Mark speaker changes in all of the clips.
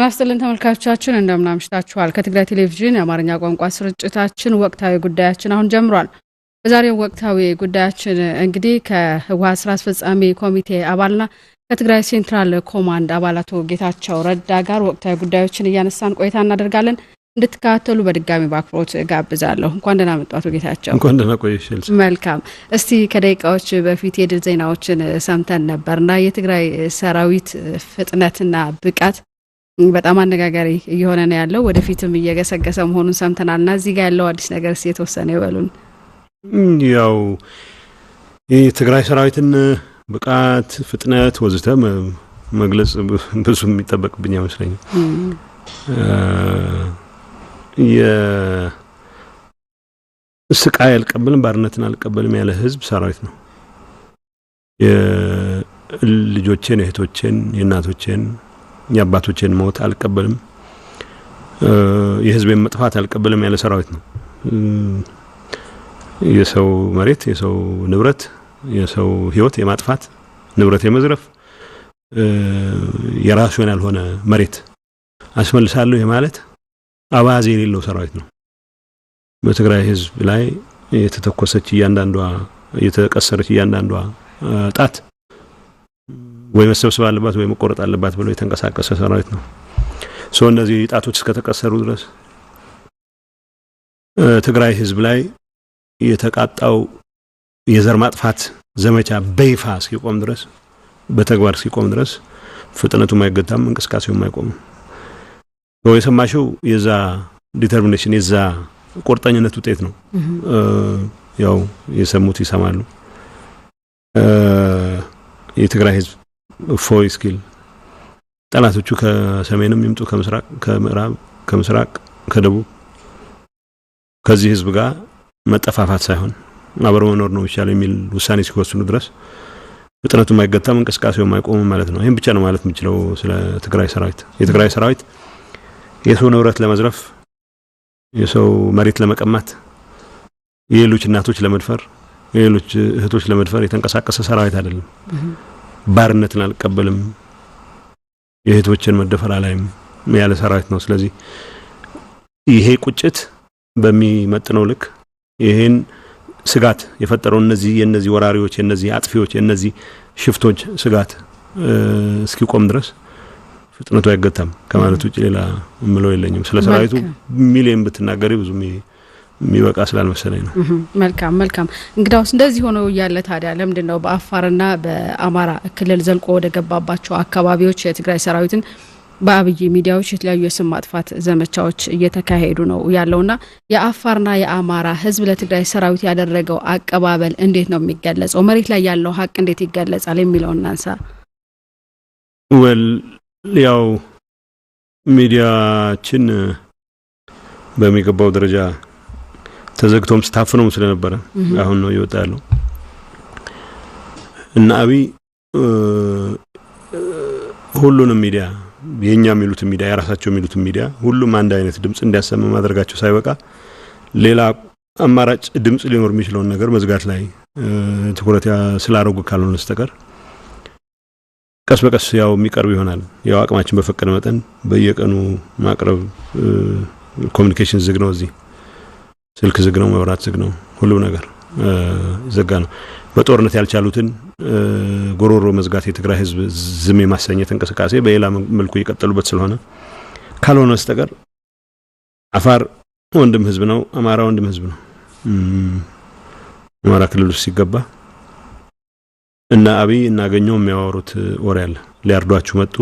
Speaker 1: ተናስተልን ተመልካቾቻችን እንደምን አምሽታችኋል። ከትግራይ ቴሌቪዥን የአማርኛ ቋንቋ ስርጭታችን ወቅታዊ ጉዳያችን አሁን ጀምሯል። በዛሬው ወቅታዊ ጉዳያችን እንግዲህ ከህወሓት ስራ አስፈጻሚ ኮሚቴ አባልና ከትግራይ ሴንትራል ኮማንድ አባላቱ ጌታቸው ረዳ ጋር ወቅታዊ ጉዳዮችን እያነሳን ቆይታ እናደርጋለን። እንድትከታተሉ በድጋሚ በአክብሮት ጋብዛለሁ። እንኳን ደህና መጣችሁ ጌታቸው።
Speaker 2: እንኳን ደህና ቆይሽል።
Speaker 1: መልካም። እስቲ ከደቂቃዎች በፊት የድል ዜናዎችን ሰምተን ነበርና የትግራይ ሰራዊት ፍጥነትና ብቃት በጣም አነጋጋሪ እየሆነ ነው ያለው። ወደፊትም እየገሰገሰ መሆኑን ሰምተናልና እዚህ ጋር ያለው አዲስ ነገር የተወሰነ ይበሉን።
Speaker 2: ያው የትግራይ ሰራዊትን ብቃት ፍጥነት ወዘተ መግለጽ ብዙ የሚጠበቅብኝ አይመስለኝም። የስቃይ አልቀበልም ባርነትን አልቀበልም ያለ ህዝብ ሰራዊት ነው። የልጆቼን እህቶቼን የእናቶቼን የአባቶቼን ሞት አልቀበልም የህዝቤን መጥፋት አልቀበልም ያለ ሰራዊት ነው። የሰው መሬት የሰው ንብረት የሰው ህይወት የማጥፋት ንብረት የመዝረፍ የራሱን ያልሆነ መሬት አስመልሳለሁ የማለት አባዜ የሌለው ሰራዊት ነው። በትግራይ ህዝብ ላይ የተተኮሰች እያንዳንዷ የተቀሰረች እያንዳንዷ ጣት ወይ መሰብሰብ አለባት ወይ መቆረጥ አለባት ብሎ የተንቀሳቀሰ ሰራዊት ነው። እነዚህ ጣቶች እስከተቀሰሩ ድረስ ትግራይ ህዝብ ላይ የተቃጣው የዘር ማጥፋት ዘመቻ በይፋ እስኪቆም ድረስ በተግባር እስኪቆም ድረስ ፍጥነቱ ማይገታም እንቅስቃሴው ማይቆም ወይ ሰማሽው የዛ ዲተርሚኔሽን የዛ ቁርጠኝነት ውጤት ነው። ያው የሰሙት ይሰማሉ። የትግራይ ህዝብ ፎይ ስኪል ጠላቶቹ ከሰሜንም ይምጡ ከምስራቅ ከምዕራብ ከምስራቅ ከደቡብ ከዚህ ህዝብ ጋር መጠፋፋት ሳይሆን አብሮ መኖር ነው ይሻላል የሚል ውሳኔ ሲወስኑ ድረስ ፍጥነቱ ማይገታም እንቅስቃሴው ማይቆም ማለት ነው። ይሄን ብቻ ነው ማለት የምችለው ስለ ትግራይ ሰራዊት። የትግራይ ሰራዊት የሰው ንብረት ለመዝረፍ የሰው መሬት ለመቀማት የሌሎች እናቶች ለመድፈር የሌሎች እህቶች ለመድፈር የተንቀሳቀሰ ሰራዊት አይደለም። ባርነትን አልቀበልም የእህቶችን መደፈር አላይም ያለ ሰራዊት ነው። ስለዚህ ይሄ ቁጭት በሚመጥነው ልክ ይሄን ስጋት የፈጠረው የነዚህ ወራሪዎች የነዚህ አጥፊዎች የነዚህ ሽፍቶች ስጋት እስኪቆም ድረስ ፍጥነቱ አይገታም ከማለት ውጪ ሌላ ምለው የለኝም። ስለ ሰራዊቱ ሚሊየን ብትናገሪ ብዙ የሚበቃ ስላልመሰለኝ ነው።
Speaker 1: መልካም እንግዳውስ እንደዚህ ሆኖ ያለ ታዲያ ለምንድነው በአፋርና በአማራ ክልል ዘልቆ ወደ ገባባቸው አካባቢዎች የትግራይ ሰራዊትን በአብይ ሚዲያዎች የተለያዩ የስም ማጥፋት ዘመቻዎች እየተካሄዱ ነው ያለውና የአፋርና የአማራ ህዝብ ለትግራይ ሰራዊት ያደረገው አቀባበል እንዴት ነው የሚገለጸው? መሬት ላይ ያለው ሀቅ እንዴት ይገለጻል የሚለውን እናንሳ።
Speaker 2: ያው ሚዲያችን በሚገባው ደረጃ ተዘግቶም ስታፍነው ስለነበረ አሁን ነው ይወጣ ያለው እና አብይ ሁሉንም ሚዲያ የኛ የሚሉት ሚዲያ የራሳቸው የሚሉት ሚዲያ ሁሉም አንድ አይነት ድምጽ እንዲያሰማ ማድረጋቸው ሳይበቃ ሌላ አማራጭ ድምጽ ሊኖር የሚችለው ነገር መዝጋት ላይ ትኩረት ስላደረጉ ካልሆነ በስተቀር ቀስ በቀስ ያው የሚቀርብ ይሆናል። ያው አቅማችን በፈቀደ መጠን በየቀኑ ማቅረብ ኮሙኒኬሽን ዝግ ነው፣ እዚህ ስልክ ዝግ ነው፣ መብራት ዝግ ነው፣ ሁሉ ነገር ዘጋ ነው። በጦርነት ያልቻሉትን ጎሮሮ መዝጋት የትግራይ ህዝብ ዝም የማሰኘት እንቅስቃሴ በሌላ መልኩ እየቀጠሉበት ስለሆነ ካልሆነ በስተቀር አፋር ወንድም ህዝብ ነው፣ አማራ ወንድም ህዝብ ነው። አማራ ክልል ውስጥ ሲገባ እና አብይ እናገኘው የሚያወሩት ወሬ አለ። ሊያርዷችሁ መጡ፣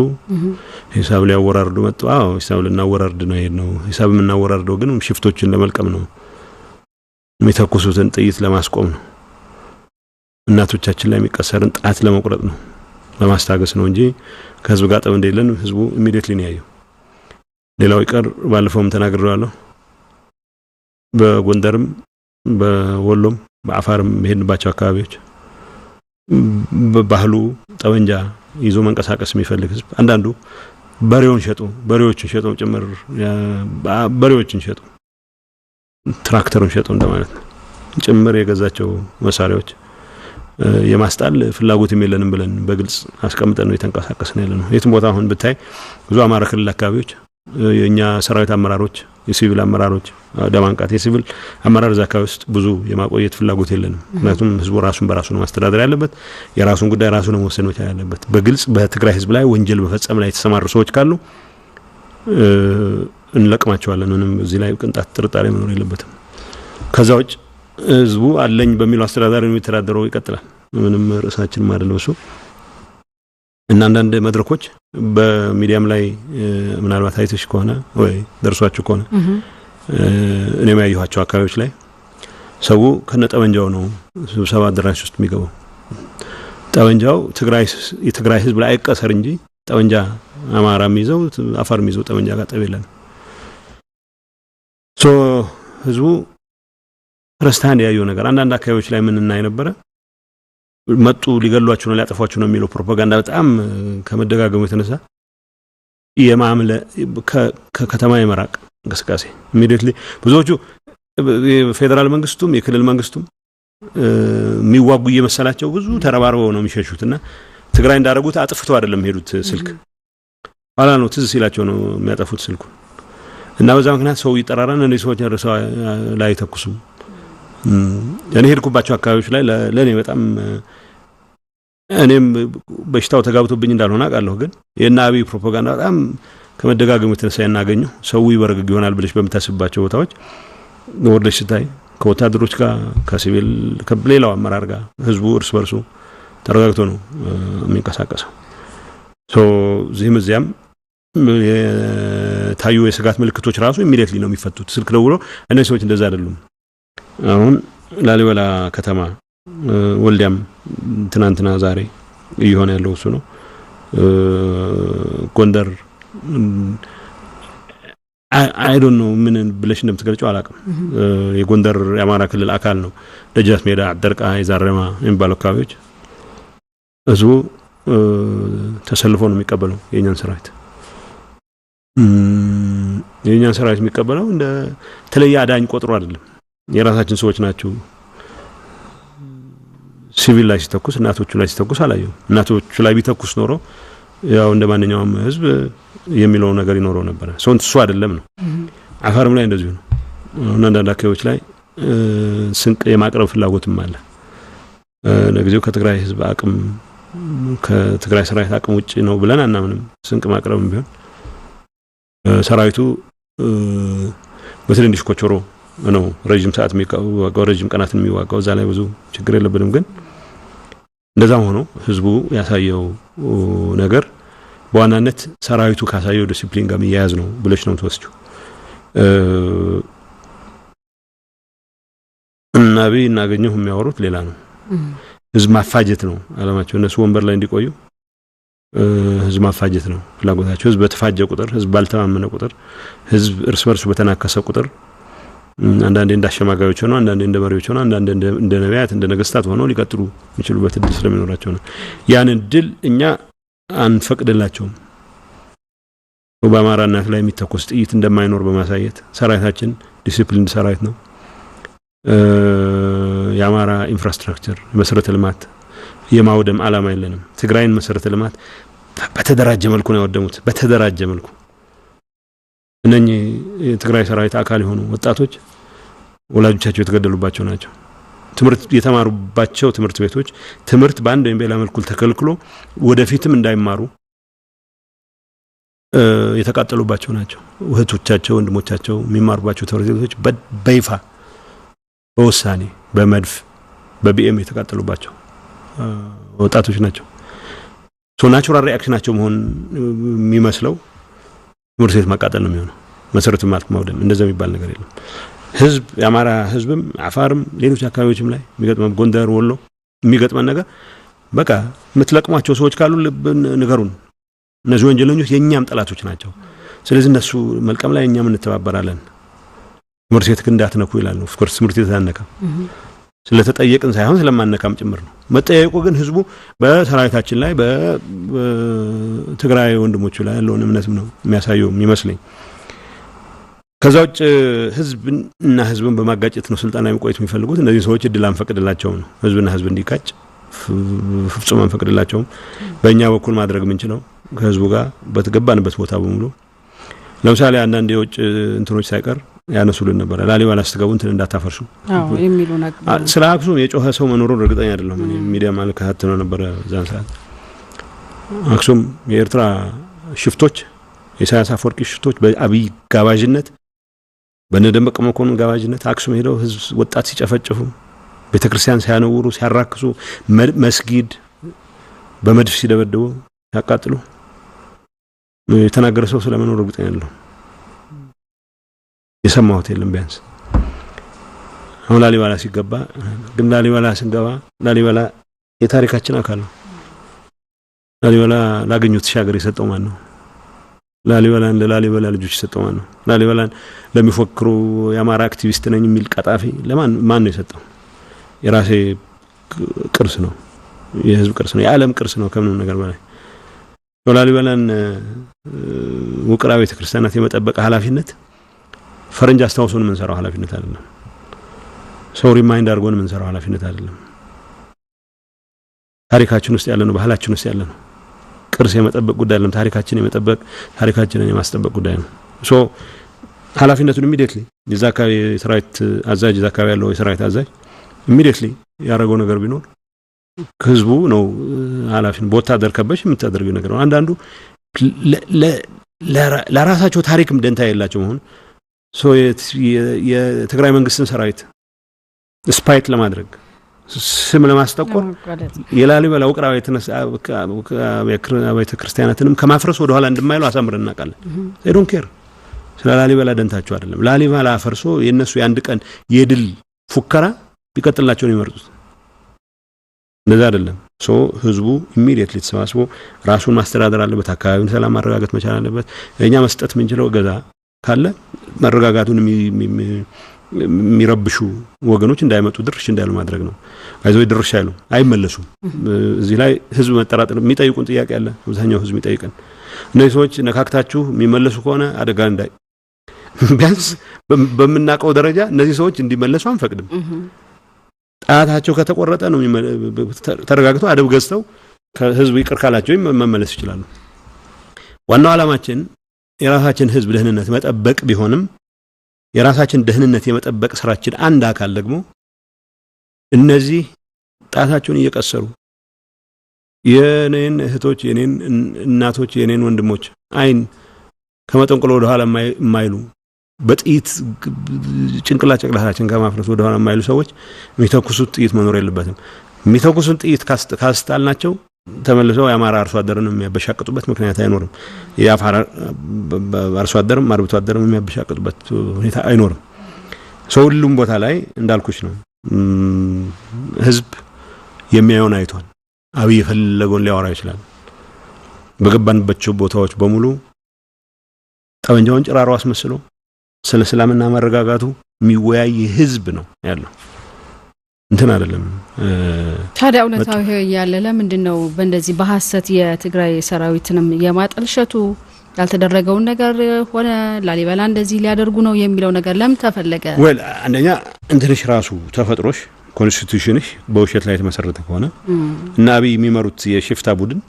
Speaker 2: ሂሳብ ሊያወራርዱ መጡ። አዎ ሂሳብ ልናወራርድ ነው የሄድነው። ሂሳብ የምናወራርደው ግን ሽፍቶችን ለመልቀም ነው፣ የሚተኩሱትን ጥይት ለማስቆም ነው፣ እናቶቻችን ላይ የሚቀሰርን ጣት ለመቁረጥ ነው፣ ለማስታገስ ነው እንጂ ከህዝብ ጋር ጠብ እንደሌለን ህዝቡ ኢሚዲየትሊ ነው ያየው። ሌላው ይቀር ባለፈውም ተናግሬዋለሁ። በጎንደርም በወሎም በአፋርም ሄድንባቸው አካባቢዎች በባህሉ ጠወንጃ ይዞ መንቀሳቀስ የሚፈልግ ህዝብ አንዳንዱ በሬዎችን ሸጡ ጭምር በሬዎችን ሸጡ ትራክተሩን ሸጡ እንደማለት ነው ጭምር የገዛቸው መሳሪያዎች የማስጣል ፍላጎት የለንም ብለን በግልጽ አስቀምጠን ነው የተንቀሳቀስን ያለነው የትም ቦታ አሁን ብታይ ብዙ አማራ ክልል አካባቢዎች የኛ ሰራዊት አመራሮች የሲቪል አመራሮች ደማንቃት የሲቪል አመራር ዘካው ውስጥ ብዙ የማቆየት ፍላጎት የለንም ምክንያቱም ህዝቡ ራሱን በራሱ ነው ማስተዳደር ያለበት የራሱን ጉዳይ ራሱ ነው መወሰን ያለበት በግልጽ በትግራይ ህዝብ ላይ ወንጀል በፈጸም ላይ የተሰማሩ ሰዎች ካሉ እንለቅማቸዋለን ምንም እዚህ ላይ ቅንጣት ጥርጣሬ መኖር የለበትም ከዛውጭ ህዝቡ አለኝ በሚለው አስተዳዳሪ ነው የተዳደረው ይቀጥላል ምንም ራሳችን አይደለም እሱ እና አንዳንድ መድረኮች በሚዲያም ላይ ምናልባት አይተሽ ከሆነ ወይ ደርሷችሁ ከሆነ እኔም ያየኋቸው አካባቢዎች ላይ ሰው ከነጠመንጃው ነው ስብሰባ አዳራሽ ውስጥ የሚገባው ጠመንጃው የትግራይ ህዝብ ላይ አይቀሰር እንጂ ጠመንጃ አማራ የሚይዘው አፋር የሚይዘው ጠመንጃ ጋር ጠበይላል ህዝቡ ረስታን ያየው ነገር አንዳንድ አካባቢዎች ላይ ምን እናይ ነበር መጡ ሊገሏችሁ ነው ሊያጠፋችሁ ነው የሚለው ፕሮፓጋንዳ በጣም ከመደጋገሙ የተነሳ የማምለ ከከተማ የመራቅ እንቅስቃሴ ኢሚዲየትሊ ብዙዎቹ ፌደራል መንግስቱም የክልል መንግስቱም የሚዋጉ እየመሰላቸው ብዙ ተረባርበው ነው የሚሸሹትና ትግራይ እንዳረጉት አጥፍተው አይደለም ሄዱት ስልክ ኋላ ነው ትዝ ሲላቸው ነው የሚያጠፉት ስልኩ እና በዛ ምክንያት ሰው ይጠራራና እነዚህ ሰዎች ላይ ተኩሱ እኔ ሄድኩባቸው አካባቢዎች ላይ ለኔ በጣም እኔም በሽታው ተጋብቶብኝ እንዳልሆነ አውቃለሁ ግን የናቢ ፕሮፓጋንዳ በጣም ከመደጋገሙ የተነሳ ያናገኘው ሰው ይበረግግ ይሆናል ብለሽ በመታሰባቸው ቦታዎች ወርደሽ ስታይ ከወታደሮች ጋር ከሲቪል ከሌላው አመራር ጋር ህዝቡ እርስ በርሱ ተረጋግቶ ነው የሚንቀሳቀሰው ዚህም እዚያም የታዩ የስጋት ምልክቶች ራሱ ኢሚዲየትሊ ነው የሚፈቱት ስልክ ደውሎ እነዚህ ሰዎች እንደዛ አይደሉም አሁን ላሊበላ ከተማ ወልዲያም ትናንትና ዛሬ ይሆን ያለው እሱ ነው ጎንደር I don't know ምን ብለሽ እንደምትገልጪው አላውቅም የጎንደር የአማራ ክልል አካል ነው ደጃስ ሜዳ አደርቃ ይዛረማ የሚባለው አካባቢዎች ህዝቡ ተሰልፎ ነው የሚቀበለው የኛን ሰራዊት የሚቀበለው እንደ ተለየ አዳኝ ቆጥሮ አይደለም የራሳችን ሰዎች ናቸው ሲቪል ላይ ሲተኩስ እናቶቹ ላይ ሲተኩስ አላየው እናቶቹ ላይ ቢተኩስ ኖሮ ያው እንደማንኛውም ህዝብ የሚለው ነገር ይኖረው ነበር እሱ አይደለም ነው አፋርም ላይ እንደዚህ ነው አንዳንድ አካባቢዎች ላይ ስንቅ የማቅረብ ፍላጎትም አለ ለጊዜው ከትግራይ ህዝብ አቅም ከትግራይ ሰራዊት አቅም ውጪ ነው ብለን አናምንም ስንቅ ማቅረብም ቢሆን ሰራዊቱ በትንንሽ ኮቾሮ ነው ረጅም ሰዓት የሚዋጋው ረጅም ቀናትን የሚዋጋው እዛ ላይ ብዙ ችግር የለብንም ግን እንደዛም ሆኖ ህዝቡ ያሳየው ነገር በዋናነት ሰራዊቱ ካሳየው ዲሲፕሊን ጋር የሚያያዝ ነው ብለሽ ነው ተወስቹ እናቢ እናገኘው የሚያወሩት ሌላ ነው ህዝብ ማፋጀት ነው አላማቸው እነሱ ወንበር ላይ እንዲቆዩ ህዝብ ማፋጀት ነው ፍላጎታቸው ህዝብ በተፋጀ ቁጥር ህዝብ ባልተማመነ ቁጥር ህዝብ እርስ በርሱ በተናከሰ ቁጥር አንዳንዴ እንዳሸማጋዮች ሆነው አንዳንዴ እንደመሪዎች ሆነው አንዳንዴ እንደ ነቢያት እንደ ነገስታት ሆነው ሊቀጥሉ የሚችሉበት እድል ስለሚኖራቸው ነው ያን እድል እኛ አንፈቅድላቸውም በአማራነት ላይ የሚተኮስ ጥይት እንደማይኖር በማሳየት ሰራዊታችን ዲሲፕሊን ሰራዊት ነው የአማራ ኢንፍራስትራክቸር መሰረተ ልማት የማውደም አላማ የለንም ትግራይን መሰረተ ልማት በተደራጀ መልኩ ነው ያወደሙት በተደራጀ መልኩ እነኚህ የትግራይ ሰራዊት አካል የሆኑ ወጣቶች ወላጆቻቸው የተገደሉባቸው ናቸው ትምርት የተማሩባቸው ትምርት ቤቶች ትምርት ባንድ ወይም በሌላ መልኩ ተከልክሎ ወደፊትም እንዳይማሩ የተቃጠሉባቸው ናቸው እህቶቻቸው ወንድሞቻቸው የሚማሩባቸው ትምርት ቤቶች በይፋ በውሳኔ በመድፍ በቢኤም የተቃጠሉባቸው ወጣቶች ናቸው ናቹራል ሪአክሽናቸው መሆን የሚመስለው ትምርት ቤት ማቃጠል ነው የሚሆነው መሰረተ ልማት ማውደም እንደዛ የሚባል ነገር የለም ህዝብ የአማራ ህዝብም አፋርም ሌሎች አካባቢዎችም ላይ የሚገጥመው ጎንደር ወሎ የሚገጥመን ነገር በቃ ምትለቅሟቸው ሰዎች ካሉ ንገሩን እነዚህ ወንጀለኞች የኛም ጠላቶች ናቸው ስለዚህ እነሱ መልቀም ላይ እኛም እንተባበራለን ትምርት ቤት እንዳትነኩ ይላል ኦፍ ኮርስ ትምርት ቤት ታነካ ስለተጠየቅን ሳይሆን ስለማነካም ጭምር ነው መጠየቁ ግን ህዝቡ በሰራዊታችን ላይ በትግራይ ወንድሞቹ ላይ ያለውን እምነትም ነው የሚያሳየው የሚመስለኝ ከዛውጭ ህዝብና ህዝብን በማጋጨት ነው ስልጣን ላይ መቆየት የሚፈልጉት እነዚህ ሰዎች እድል አንፈቅድላቸው ነው ህዝብና ህዝብ እንዲጋጭ ፍጹም አንፈቅድላቸው በእኛ በኩል ማድረግ ምንችለው ከህዝቡ ጋር በተገባንበት ቦታ በሙሉ ለምሳሌ አንዳንድ የውጭ እንትኖች ሳይቀር ያነሱልን ነበር ላሊበላ ስትገቡ እንትን እንዳታፈርሱ
Speaker 1: የሚሉ ነገር
Speaker 2: ስለ አክሱም የጮኸ ሰው መኖሩን እርግጠኛ አይደለም እኔ ሚዲያ ማልካት ነው ነበር ዛን ሰዓት አክሱም የኤርትራ ሽፍቶች የኢሳያስ አፈወርቂ ሽፍቶች በአብይ ጋባዥነት በነደመቀ መኮንን ጋባዥነት አክሱም ሄደው ህዝብ ወጣት ሲጨፈጭፉ ቤተክርስቲያን ሲያነውሩ ሲያራክሱ መስጊድ በመድፍ ሲደበደቡ ያቃጥሉ የተናገረ ሰው ስለመኖር እርግጠኛ አይደለም የሰማሁት የለም ቢያንስ አሁን ላሊበላ ሲገባ ግን ላሊበላ ስንገባ ላሊበላ የታሪካችን አካል ነው ላሊበላ ላገኙት ሻገር የሰጠው ማን ነው ላሊበላን ለላሊበላ ልጆች የሰጠው ማን ነው ላሊበላን ለሚፎክሩ የአማራ አክቲቪስት ነኝ የሚል ቀጣፊ ማን ነው የሰጠው የራሴ ቅርስ ነው የህዝብ ቅርስ ነው የዓለም ቅርስ ነው ከምንም ነገር በላይ ላሊበላን ውቅራ ቤተክርስቲያናት የመጠበቅ ኃላፊነት ፈረንጅ አስተዋውሶን ምን ሰራው ኃላፊነት አይደለም ሰው ሪማይንድ አድርጎን ምን ሰራው ኃላፊነት አይደለም ታሪካችን ውስጥ ያለ ነው ባህላችን ውስጥ ያለ ነው ቅርስ የመጠበቅ ጉዳይ አይደለም ታሪካችን የመጠበቅ ታሪካችንን የማስጠበቅ ጉዳይ ነው ሶ ኃላፊነቱን ኢሚዲየትሊ የዛካው የሰራዊት አዛዥ ዛካው ያለው የሰራዊት አዛዥ ኢሚዲየትሊ ያረጋው ነገር ቢኖር ህዝቡ ነው ኃላፊን በወታደር ከበሽ የምታደርገው ነገር ነው አንዳንዱ ለራሳቸው ታሪክም ደንታ የላቸው መሆን ሶ የትግራይ መንግስትን ሰራዊት ስፓይት ለማድረግ ስም ለማስጠቆር የላሊበላ ውቅራ ቤተክርስቲያናትንም ከማፍረስ ወደ ኋላ እንደማይሉ አሳምረን እናውቃለን they don't care ስለ ላሊበላ ደንታቸው አይደለም ላሊበላ አፈርሶ የነሱ የአንድ ቀን የድል ፉከራ ቢቀጥላቸው ነው የሚመርጡት እንደዛ አይደለም ሶ ህዝቡ ኢሚዲየትሊ ተሰባስቦ ራሱን ማስተዳደር አለበት አካባቢውን ሰላም ማረጋጋት መቻል አለበት እኛ መስጠት ምንችለው ገዛ ካለ መረጋጋቱን የሚረብሹ ወገኖች እንዳይመጡ ድርሽ እንዳይሉ ማድረግ ነው አይዞይ ድርሽ አይሉ አይመለሱም እዚህ ላይ ህዝብ መጠራጠር የሚጠይቁን ጥያቄ አለ አብዛኛው ህዝብ የሚጠይቀን እነዚህ ሰዎች ነካክታችሁ የሚመለሱ ከሆነ አደጋ እንዳይ ቢያንስ በመናቀው ደረጃ እነዚህ ሰዎች እንዲመለሱ አንፈቅድም ጣታቸው ከተቆረጠ ነው ተረጋግተው አደብ ገዝተው ከህዝብ ይቅር ካላቸው መመለስ ይችላሉ ዋናው ዓላማችን የራሳችን ህዝብ ደህንነት መጠበቅ ቢሆንም የራሳችን ደህንነት የመጠበቅ ስራችን አንድ አካል ደግሞ እነዚህ ጣታቸውን እየቀሰሩ የኔን እህቶች የኔን እናቶች የኔን ወንድሞች አይን ከመጠንቆሎ ወደ ኋላ የማይሉ በጥይት ጭንቅላታችን ከማፍረስ ወደ ኋላ የማይሉ ሰዎች የሚተኩሱት ጥይት መኖር የለበትም የሚተኩሱት ጥይት ካስጣልናቸው ተመልሰው የአማራ አርሶ አደርን የሚያበሻቅጡበት ምክንያት አይኖርም የአፋር አርሶ አደርም አርብቶ አደርም የሚያበሻቅጡበት ሁኔታ አይኖርም ሰው ሁሉም ቦታ ላይ እንዳልኩሽ ነው ህዝብ የሚያዩን አይቷል አብይ የፈለገውን ሊያወራ ይችላል በገባንባቸው ቦታዎች በሙሉ ጠመንጃውን ጭራሮ አስመስሎ ስለ ሰላምና መረጋጋቱ የሚወያይ ህዝብ ነው ያለው እንትን አይደለም
Speaker 1: ታዲያ እውነታው ይሄ ያለ ለምንድነው በእንደዚህ በሐሰት የትግራይ ሰራዊትንም የማጠልሸቱ ያልተደረገውን ነገር ሆነ ላሊበላ እንደዚህ ሊያደርጉ ነው የሚለው ነገር ለምን ተፈለገ
Speaker 2: ወል አንደኛ እንትንሽ ራሱ ተፈጥሮሽ ኮንስቲቱሽንሽ በውሸት ላይ ተመሰረተ ከሆነ እና አብይ የሚመሩት የሽፍታ ቡድን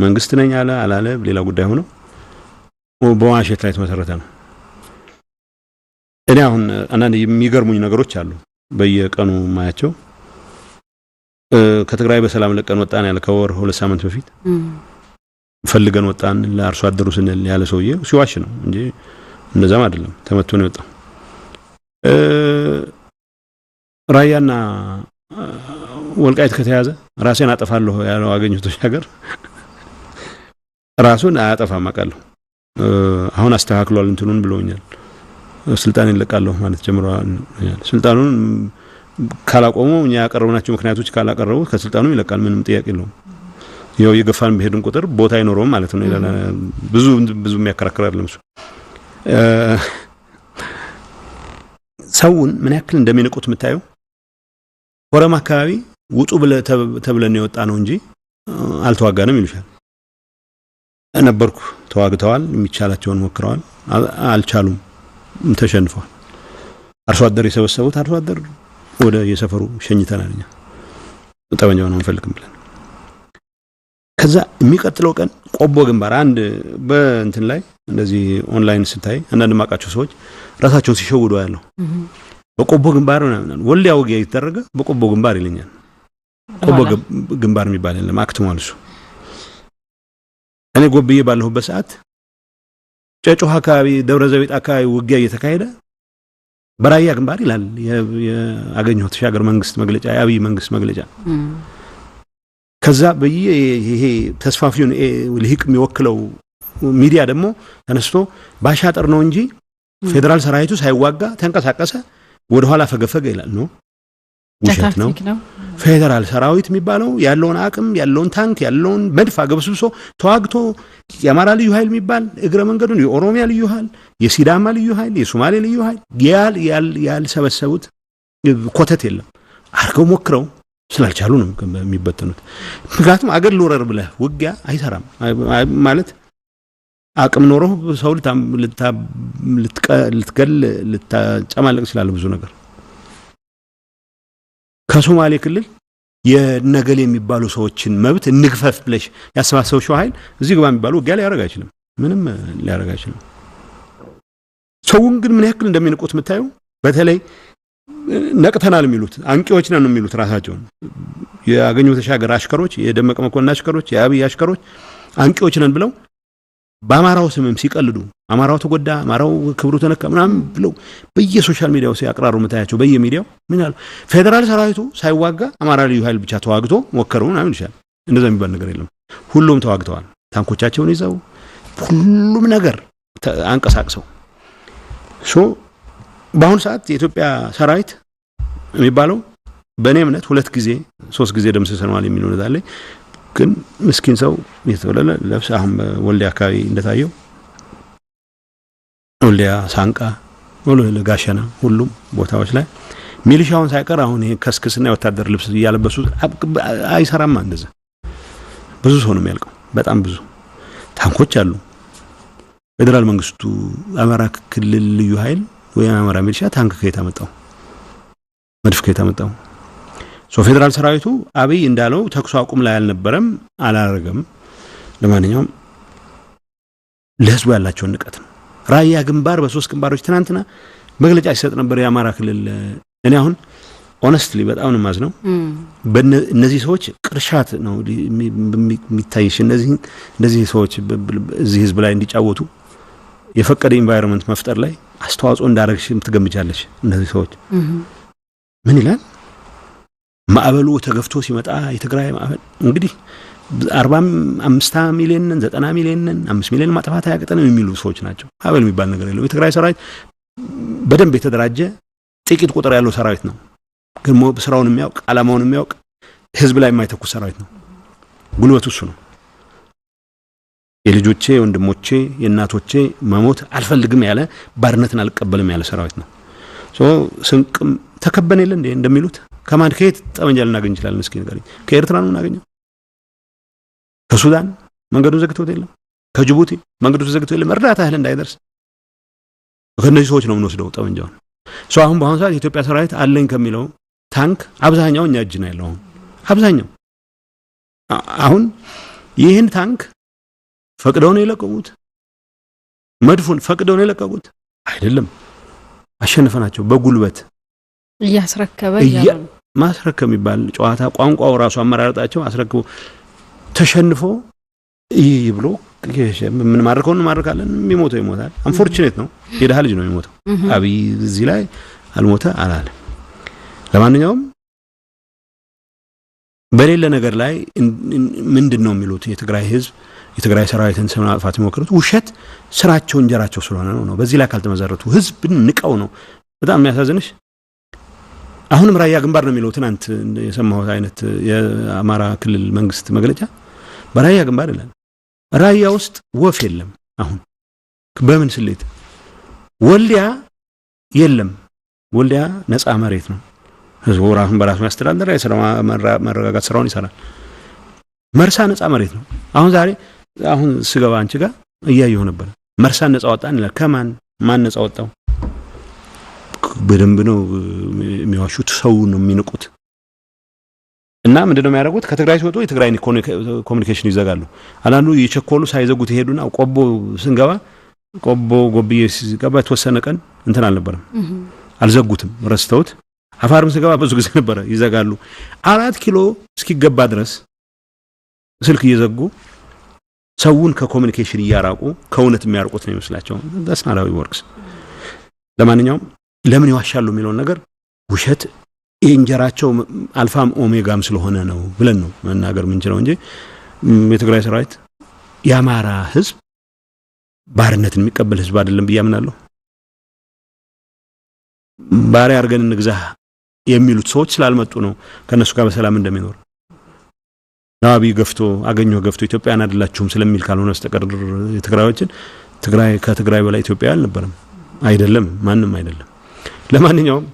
Speaker 2: መንግስት ነኝ አላለ ሌላ ጉዳይ ሆኖ በዋሸት ላይ ተመሰረተ ነው እኔ አሁን አንዳንድ የሚገርሙኝ ነገሮች አሉ በየቀኑ ማያቸው ከትግራይ በሰላም ለቀን ወጣን ያለ ከወር 2 ሳምንት በፊት ፈልገን ወጣን ለአርሶ አደሩ ስንል ያለ ሰውዬ ሲዋሽ ነው እንጂ እንደዛም አይደለም ተመቶ ነው የወጣው ራያና ወልቃይት ከተያዘ ራሴን አጠፋለሁ ያለው አገኘቶች ነገር ራሱን አያጠፋም አቃለሁ አሁን አስተካክሏል እንትኑን ብሎኛል ስልጣን ይለቃለሁ ማለት ጀምሯል ስልጣኑን ካላቆሙ እኛ ያቀርብናቸው ምክንያቶች ካላቀረቡ ከስልጣኑ ይለቃል ምንም ጥያቄ የለውም ያው የገፋን በሄድን ቁጥር ቦታ አይኖርም ማለት ነው ይላል ብዙ የሚያከራክር አይደለም እሱ ሰውን ምን ያክል እንደሚንቁት መታየው ወረማ አካባቢ ውጡ ተብለን የወጣ ነው እንጂ አልተዋጋንም ይሉሻል ነበርኩ ተዋግተዋል የሚቻላቸውን ሞክረዋል አልቻሉም ተሸንፈዋል አርሶ አደር የሰበሰቡት አርሶ አደር ወደ የሰፈሩ ሸኝተናልኛ ጠመንጃው ነው እንፈልግም ብለን ከዛ የሚቀጥለው ቀን ቆቦ ግንባር አንድ በእንትን ላይ እንደዚህ ኦንላይን ስታይ አንዳንድ ማቃቸው ሰዎች ራሳቸውን ሲሸውዱ ያለው በቆቦ ግንባር ነው ወልዲያ ውጊያ ይተረገ በቆቦ ግንባር ይለኛል ቆቦ ግንባር የሚባል የለም አክትሟል እሱ እኔ ጎብዬ ባለሁበት ሰዓት ጨጮሃ አካባቢ ደብረ ዘይት አካባቢ ውጊያ እየተካሄደ በራያ ግንባር ይላል ያገኘው ተሻገር መንግስት መግለጫ ያብይ መንግስት መግለጫ ከዛ ይሄ ተስፋፊውን ልሂቅ የሚወክለው ሚዲያ ደግሞ ተነስቶ ባሻጥር ነው እንጂ ፌደራል ሰራዊቱ ሳይዋጋ ተንቀሳቀሰ ወደ ኋላ ፈገፈገ ይላል ነው ውሸት ነው ፌደራል ሰራዊት የሚባለው ያለውን አቅም ያለውን ታንክ ያለውን መድፍ አገብስብሶ ተዋግቶ የአማራ ልዩ ኃይል የሚባል እግረ መንገዱን የኦሮሚያ ልዩ ኃይል የሲዳማ ልዩ ኃይል የሶማሌ ልዩ ኃይል ያልሰበሰቡት ኮተት የለም አርገው ሞክረው ስላልቻሉ ነው የሚበተኑት ምክንያቱም አገር ልወረር ብለህ ውጊያ አይሰራም ማለት አቅም ኖሮ ሰው ልትገል ልታጨማለቅ ይችላል ብዙ ነገር ከሶማሌ ክልል የነገሌ የሚባሉ ሰዎችን መብት እንግፈፍ ብለሽ ያሰባሰበው ኃይል እዚህ ግባ የሚባሉ ውጊያ ላይ ያረጋ አይችልም ምንም ሊያረጋ አይችልም ሰውን ግን ምን ያክል እንደሚንቁት መታየው በተለይ ነቅተናል የሚሉት አንቂዎች ነን የሚሉት ራሳቸው ያገኙት ተሻገር አሽከሮች የደመቀ መኮንን አሽከሮች የአብይ አሽከሮች አንቂዎች ነን ብለው በአማራው ስምም ሲቀልዱ አማራው ተጎዳ አማራው ክብሩ ተነካ ምናምን ብለው በየሶሻል ሚዲያው ሲያቀራሩ መታያቸው በየሚዲያው ምን ያሉ ፌደራል ሰራዊቱ ሳይዋጋ አማራ ልዩ ኃይል ብቻ ተዋግቶ ሞከሩ ምናምን ይችላል እንደዛ የሚባል ነገር የለም ሁሉም ተዋግተዋል ታንኮቻቸውን ይዘው ሁሉም ነገር አንቀሳቅሰው በአሁን ሰዓት የኢትዮጵያ ሰራዊት የሚባለው በእኔ እምነት 2 ጊዜ 3 ጊዜ ደምስሰናል የሚል ነው ታለ ግን ምስኪን ሰው የተወለለ ለብስ አሁን ወልዲያ አካባቢ እንደታየው ወልዲያ ሳንቃ ወልዲያ ጋሸና ሁሉም ቦታዎች ላይ ሚሊሻውን ሳይቀር አሁን ይሄ ከስክስና የወታደር ልብስ ያለበሱ አይሰራም እንደዛ ብዙ ሰው ነው የሚያልቀው በጣም ብዙ ታንኮች አሉ ፌደራል መንግስቱ አማራ ክልል ልዩ ኃይል ወይ አማራ ሚሊሻ ታንክ ከየት አመጣው መድፍ ከየት አመጣው ፌደራል ሰራዊቱ አብይ እንዳለው ተኩስ አቁም ላይ አልነበረም አላረገም ለማንኛውም ለህዝቡ ያላቸው ንቀት ነው ራያ ግንባር በ3 ግንባሮች ትናንትና መግለጫ ሲሰጥ ነበር የአማራ ክልል እኔ አሁን ሆነስትሊ በጣም ነው ማዝነው በእነዚህ ሰዎች ቅርሻት ነው የሚታይሽ እነዚህ ሰዎች እዚህ ህዝብ ላይ እንዲጫወቱ የፈቀደ ኢንቫይሮንመንት መፍጠር ላይ አስተዋጽኦ እንዳረግሽም ትገምቻለሽ እነዚህ ሰዎች ምን ይላል ማዕበሉ ተገፍቶ ሲመጣ የትግራይ ማዕበል እንግዲህ 45 ሚሊዮን 90 ሚሊዮን 5 ሚሊዮን ማጥፋት ያቀጠነው የሚሉ ሰዎች ናቸው አበል የሚባል ነገር የለው የትግራይ ሰራዊት በደንብ የተደራጀ ጥቂት ቁጥር ያለው ሰራዊት ነው ግን ስራውን የሚያውቅ አላማውን የሚያውቅ ህዝብ ላይ የማይተኩ ሰራዊት ነው ጉልበቱ እሱ ነው የልጆቼ ወንድሞቼ የእናቶቼ መሞት አልፈልግም ያለ ባርነትን አልቀበልም ያለ ሰራዊት ነው ስንቅም ተከበነ ይለ እንደሚሉት ከማን ከየት ጠመንጃ ልናገኝ ይችላል እስኪ ንገሪኝ ከኤርትራ ነው እናገኘው ከሱዳን መንገዱ ዘግቶት የለም ከጅቡቲ መንገዱ ዘግቶት የለም እርዳታ እህል እንዳይደርስ ከነዚህ ሰዎች ነው የምንወስደው ጠመንጃውን አሁን በአሁኑ ሰዓት የኢትዮጵያ ሰራዊት አለኝ ከሚለው ታንክ አብዛኛው እኛ እጅ ነው ያለው አብዛኛው አሁን ይሄን ታንክ ፈቅደው ነው የለቀቁት መድፉን ፈቅደው ነው የለቀቁት አይደለም አሸነፈናቸው በጉልበት
Speaker 1: ያስረከበ
Speaker 2: ማስረከብ የሚባል ጨዋታ ቋንቋው ራሱ አመራረጣቸው አስረክቦ ተሸንፎ ይብሎ ምን ማርከውን የሚሞተው ይሞታል አንፎርቹኔት ነው የደሃ ልጅ ነው የሚሞተው አብይ እዚህ ላይ አልሞተ አላለ ለማንኛውም በሌለ ነገር ላይ ምንድነው የሚሉት የትግራይ ህዝብ የትግራይ ሰራዊትን ሰማፋት የሚሞክሩት ውሸት ስራቸው እንጀራቸው ስለሆነ ነው በዚህ ላይ ካልተመዘረቱ ህዝብን ንቀው ነው በጣም የሚያሳዝንሽ አሁንም ራያ ግንባር ነው የሚለው ትናንት የሰማሁት አይነት የአማራ ክልል መንግስት መግለጫ በራያ ግንባር ይላል ራያ ውስጥ ወፍ የለም አሁን በምን ስሌት ወልዲያ የለም ወልዲያ ነፃ መሬት ነው ህዝቡ ራሱን በራሱ ያስተዳድራል የሰላም መረጋጋት ስራውን ይሰራል መርሳ ነፃ መሬት ነው አሁን ስገባ አንቺ ጋር እያየሁ ነበር መርሳ ነፃ ወጣን ይላል ከማን ማን ነፃ ወጣው በደንብ ነው የሚዋሹት ሰው ነው የሚንቁት እና ምንድነው የሚያደርጉት ከትግራይ ሲወጡ የትግራይን ኮሙኒኬሽን ይዘጋሉ አላሉ የቸኮሉ ሳይዘጉት ይሄዱና ቆቦ ስንገባ ቆቦ ጎብዬ ሲገባ ተወሰነ ቀን እንትን አልነበረም አልዘጉትም ረስተውት አፋርም ሲገባ ብዙ ጊዜ ነበር ይዘጋሉ 4 ኪሎ እስኪገባ ድረስ ስልክ እየዘጉ ሰውን ከኮሙኒኬሽን ያራቁ ከውነት የሚያርቁት ነው ይመስላቸው ዳስናላዊ ወርክስ ለማንኛውም ለምን ይዋሻሉ የሚለው ነገር ውሸት እንጀራቸው አልፋም ኦሜጋም ስለሆነ ነው ብለን ነው መናገር ምንችለው እንጂ የትግራይ ሰራዊት ያማራ ህዝብ ባርነትን የሚቀበል ህዝብ አይደለም ብያምናለሁ ባሪያ አርገን እንግዛ የሚሉት ሰዎች ስላልመጡ ነው ከነሱ ጋር በሰላም እንደሚኖር ናቢ ገፍቶ አገኘው ገፍቶ ኢትዮጵያን አይደላችሁም ስለሚል ካልሆነ በስተቀር የትግራዮችን ትግራይ ከትግራይ በላይ ኢትዮጵያ አልነበረም አይደለም ማንንም አይደለም ለማንኛውም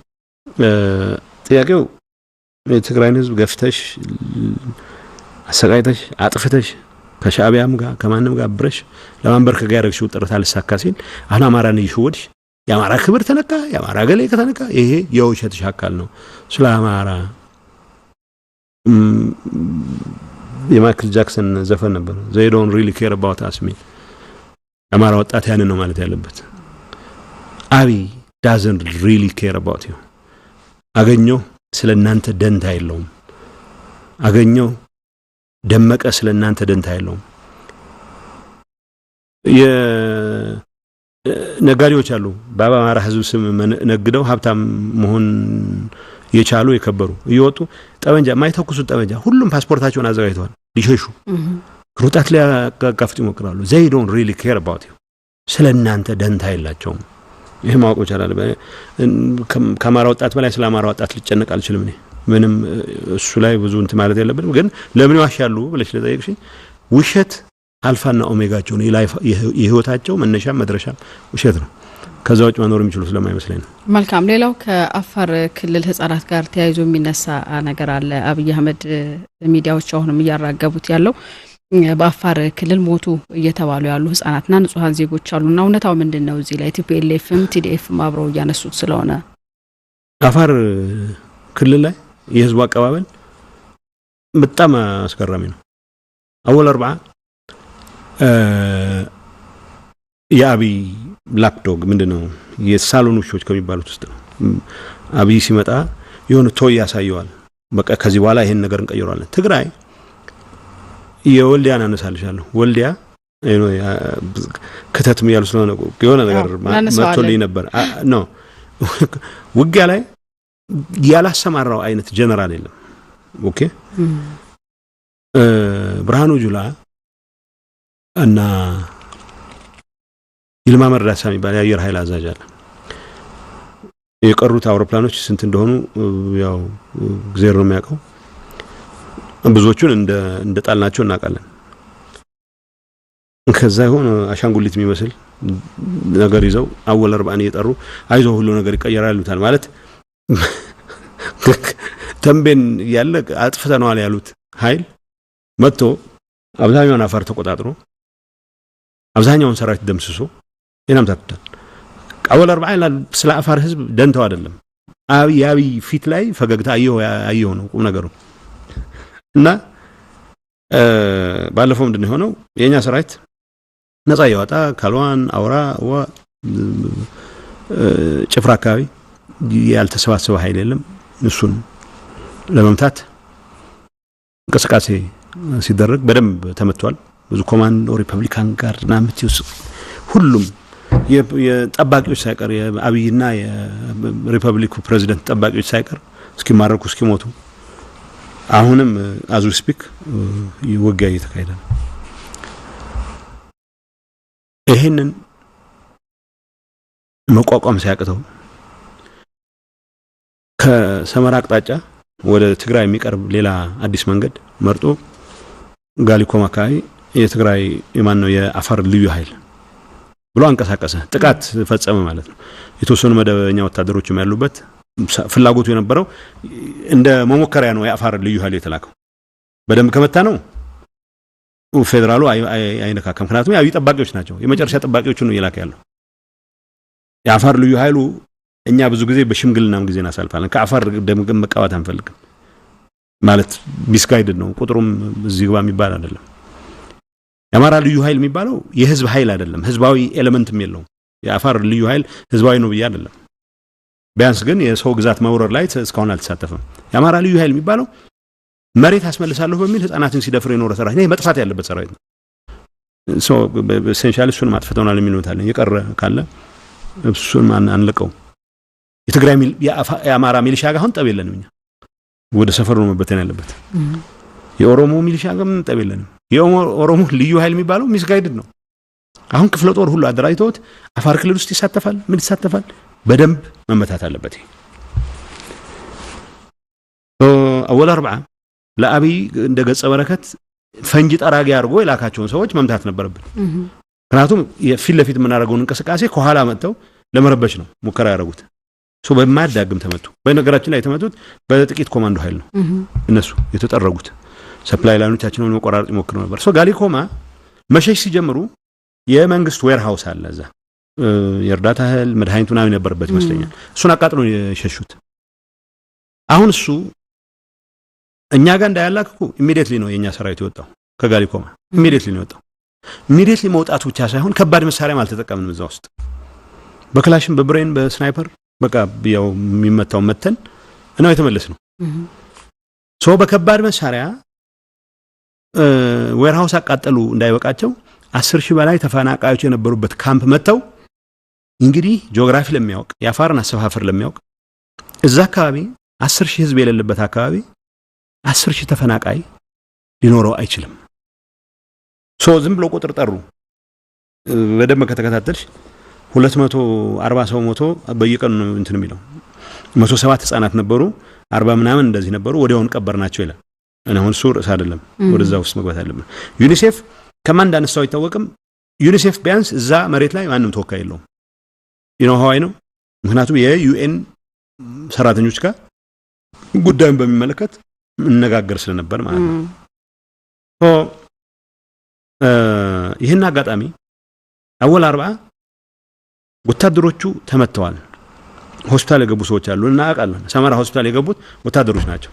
Speaker 2: ጥያቄው የትግራይን ህዝብ ገፍተሽ አሰቃይተሽ አጥፍተሽ ከሻዕቢያም ጋር ከማንም ጋር ብረሽ ለማንበርከ ጋር ያረግሽው ጥረት አልሳካ ሲል አሁን አማራን ይሽወድሽ ያማራ ክብር ተነካ ያማራ ገሌ ከተነካ ይሄ የውሸትሽ አካል ነው ስለ አማራ የማይክል ጃክሰን ዘፈን ነበር they don't really care about us me አማራ ወጣት ያን ነው ማለት ያለበት አቢ doesn't really care about you አገኘው ስለናንተ ደንታ የለውም አገኘው ደመቀ ስለናንተ ደንታ የለውም ነጋዴዎች አሉ በአማራ ህዝብ ስም ነግደው ሀብታም መሆን የቻሉ የከበሩ ይወጡ ጠበንጃ ማይተኩሱ ጠበንጃ ሁሉም ፓስፖርታቸውን አዘጋጅተዋል ሊሸሹ ሩጣት ላይ አጋፍጥ ይሞክራሉ they don't really care about you ስለናንተ ደንታ የላቸውም ይሄ ማወቅ ይችላል ከአማራ ወጣት በላይ ስለ አማራ ወጣት ሊጨነቅ አልችልም እኔ ምንም እሱ ላይ ብዙ እንት ማለት ያለብንም ግን ለምን ይዋሻሉ ብለሽ ለጠየቅሽኝ ውሸት አልፋና ኦሜጋቸው ነው የህይወታቸው መነሻ መድረሻ ውሸት ነው ከዛ ውጭ መኖር የሚችሉ ስለማይመስለኝ ነው
Speaker 1: መልካም ሌላው ከአፋር ክልል ህፃናት ጋር ተያይዞ የሚነሳ ነገር አለ አብይ አህመድ ሚዲያዎች አሁንም ያራገቡት ያለው በአፋር ክልል ሞቱ እየተባሉ ያሉ ህፃናትና ንጹሃን ዜጎች አሉና እውነታው ምንድነው እዚህ ላይ ቲፒኤልኤፍም ቲዲኤፍም አብረው ያነሱት ስለሆነ
Speaker 2: አፋር ክልል ላይ የህዝቡ አቀባበል በጣም አስገራሚ ነው አወል 4 የአቢ ላፕዶግ ምንድነው የሳሎን ውሾች ከሚባሉት ውስጥ ነው አቢ ሲመጣ የሆነ ቶይ ያሳየዋል በቃ ከዚህ በኋላ ይሄን ነገር እንቀይራለን ትግራይ የወልዲያን አነሳልሻለሁ ወልዲያ ከተትም ያሉ ስለሆነ የሆነ ነገር መጥቶልኝ ነበር ኖ ውጊያ ላይ ያላሰማራው አይነት ጀነራል የለም ኦኬ ብርሃኑ ጁላ እና ይልማ መርዳሳ የሚባል የአየር ኃይል አዛዥ አለ የቀሩት አውሮፕላኖች ስንት እንደሆኑ ያው ዜሮ ነው የሚያውቀው ብዙዎቹን እንደ ጣልናቸው እናውቃለን ከዛ ይሆን አሻንጉሊት የሚመስል ነገር ይዘው አወል 40 እየጠሩ አይዞ ሁሉ ነገር ይቀየራል ይሉታል ማለት ተንቤን ያለ አጥፍተናል ያሉት ኃይል መጥቶ አብዛኛውን አፋር ተቆጣጥሮ አብዛኛውን ሰራዊት ደምስሶ የናም ታጥቷል አወል 40 ስለ አፋር ህዝብ ደንተው አይደለም አብይ ፊት ላይ ፈገግታ አየው ነው ቁም ነገሩ እና ባለፈው ምንድነው ሆነው የኛ ሰራዊት ነፃ ያወጣ ካልዋን አውራ ጭፍራ አካባቢ ያልተሰባሰበ ኃይል የለም እሱን ለመምታት እንቅስቃሴ ሲደረግ በደንብ ተመቷል ብዙ ኮማንዶ ሪፐብሊካን ጋር ናምቲውስ ሁሉም የጠባቂዎች ሳይቀር የአብይና የሪፐብሊኩ ፕሬዝዳንት ጠባቂዎች ሳይቀር እስኪማረኩ እስኪሞቱ አሁንም አዙ ስፒክ ይወጋይ እየተካሄደ ነው ይሄንን መቋቋም ሲያቅተው ከሰመራ አቅጣጫ ወደ ትግራይ የሚቀርብ ሌላ አዲስ መንገድ መርጦ ጋሊኮማ አካባቢ የትግራይ የማን ነው የአፋር ልዩ ኃይል ብሎ አንቀሳቀሰ ጥቃት ፈጸመ ማለት ነው የተወሰኑ መደበኛ ወታደሮችም ያሉበት ፍላጎቱ የነበረው እንደ መሞከሪያ ነው የአፋር ልዩ ኃይል የተላከው በደንብ ከመታ ነው ፌደራሉ አይነካከም ምክንያቱም ያው ጠባቂዎች ናቸው የመጨረሻ ጠባቂዎች ነው ይላካ ያለው የአፋር ልዩ ኃይሉ እኛ ብዙ ጊዜ በሽምግልናም ጊዜ እናሳልፋለን ከአፋር ደም መቃወት አንፈልግም ማለት ሚስጋይድ ነው ቁጥሩም እዚህ ግባ የሚባል አይደለም የአማራ ልዩ ኃይል የሚባለው የህዝብ ኃይል አይደለም ህዝባዊ ኤሌመንትም የለውም የአፋር ልዩ ኃይል ህዝባዊ ነው ብዬ አይደለም ቢያንስ ግን የሰው ግዛት መውረር ላይ እስካሁን አልተሳተፈም የአማራ ልዩ ኃይል የሚባለው መሬት አስመልሳለሁ በሚል ህፃናትን ሲደፍር የኖረ ሰራዊት ነው መጥፋት ያለበት ሰራዊት ነው ሶ ኤሴንሻሊ እሱን ማጥፈተውናል የሚሉታል የቀረ ካለ እሱን ማን አንለቀው የትግራይ የአማራ ሚሊሻ ጋር አሁን ጠብ የለንም እኛ ወደ ሰፈሩ ነው መበተን ያለበት የኦሮሞ ሚሊሻ ጋር ምን ጠብ የለንም የኦሮሞ ልዩ ኃይል የሚባለው ሚስጋይድድ ነው አሁን ክፍለ ጦር ሁሉ አደራጅተውት አፋር ክልል ውስጥ ይሳተፋል ምን ይሳተፋል በደንብ መመታት አለበት አወል 4 ለአቢ እንደ ገጸ በረከት ፈንጂ ጠራጊ አድርጎ የላካቸውን ሰዎች መምታት ነበረብን ምክንያቱም የፊት ለፊት የምናደርገውን እንቅስቃሴ ከኋላ መጥተው ለመረበሽ ነው ሙከራ ያደረጉት ሶ በማያዳግም ተመቱ በነገራችን ላይ ተመቱት በጥቂት ኮማንዶ ኃይል ነው እነሱ የተጠረጉት ሰፕላይ ላይኖቻችንን መቆራረጥ ይሞክሩ ነበር ሶ ጋሊኮማ መሸሽ ሲጀምሩ የመንግስት ዌርሃውስ አለ እዛ የእርዳታ እህል መድኃኒቱና የነበረበት ይመስለኛል እሱን አቃጥሎ የሸሹት አሁን እሱ እኛ ጋር እንዳያላክኩ ኢሚዲየትሊ ነው የኛ ሰራዊት የወጣው ከጋሊኮማ ኢሚዲየትሊ ነው የወጣው ኢሚዲየትሊ መውጣቱ ብቻ ሳይሆን ከባድ መሳሪያም አልተጠቀምንም እዛ ውስጥ በክላሽም በብሬን በስናይፐር በቃ ያው የሚመታው መተን ነው የተመለስ ነው ሶ በከባድ መሳሪያ ዌርሃውስ አቃጠሉ እንዳይበቃቸው 10,000 በላይ ተፈናቃዮች የነበሩበት ካምፕ መተው እንግዲህ ጂኦግራፊ ለሚያውቅ ያፋርን አሰፋፈር ለሚያውቅ እዛ አካባቢ 10,000 ህዝብ የሌለበት አካባቢ 10,000 ተፈናቃይ ሊኖረው አይችልም ሶ ዝም ብሎ ቁጥር ጠሩ በደም ከተከታተልሽ 240 ሰው ሞቶ በየቀኑ ነው እንትን የሚለው 107 ህፃናት ነበሩ 40 ምናምን እንደዚህ ነበሩ ወዲያውን ቀበርናቸው ይላል እና አሁን ሱር አይደለም ወደዛ ውስጥ መግባት አለበት ዩኒሴፍ ከማን እንዳነሳው ይታወቅም ዩኒሴፍ ቢያንስ እዛ መሬት ላይ ማንንም ተወካይ የለውም ሀዋይ ነው ምክንያቱም የዩኤን ሰራተኞች ጋር ጉዳዩን በሚመለከት እንነጋገር ስለነበር ማለት ነው ይሄን አጋጣሚ አወል 4 ወታደሮቹ ተመተዋል ሆስፒታል የገቡ ሰዎች አሉ እና አቃለን ሰመራ ሆስፒታል የገቡት ወታደሮች ናቸው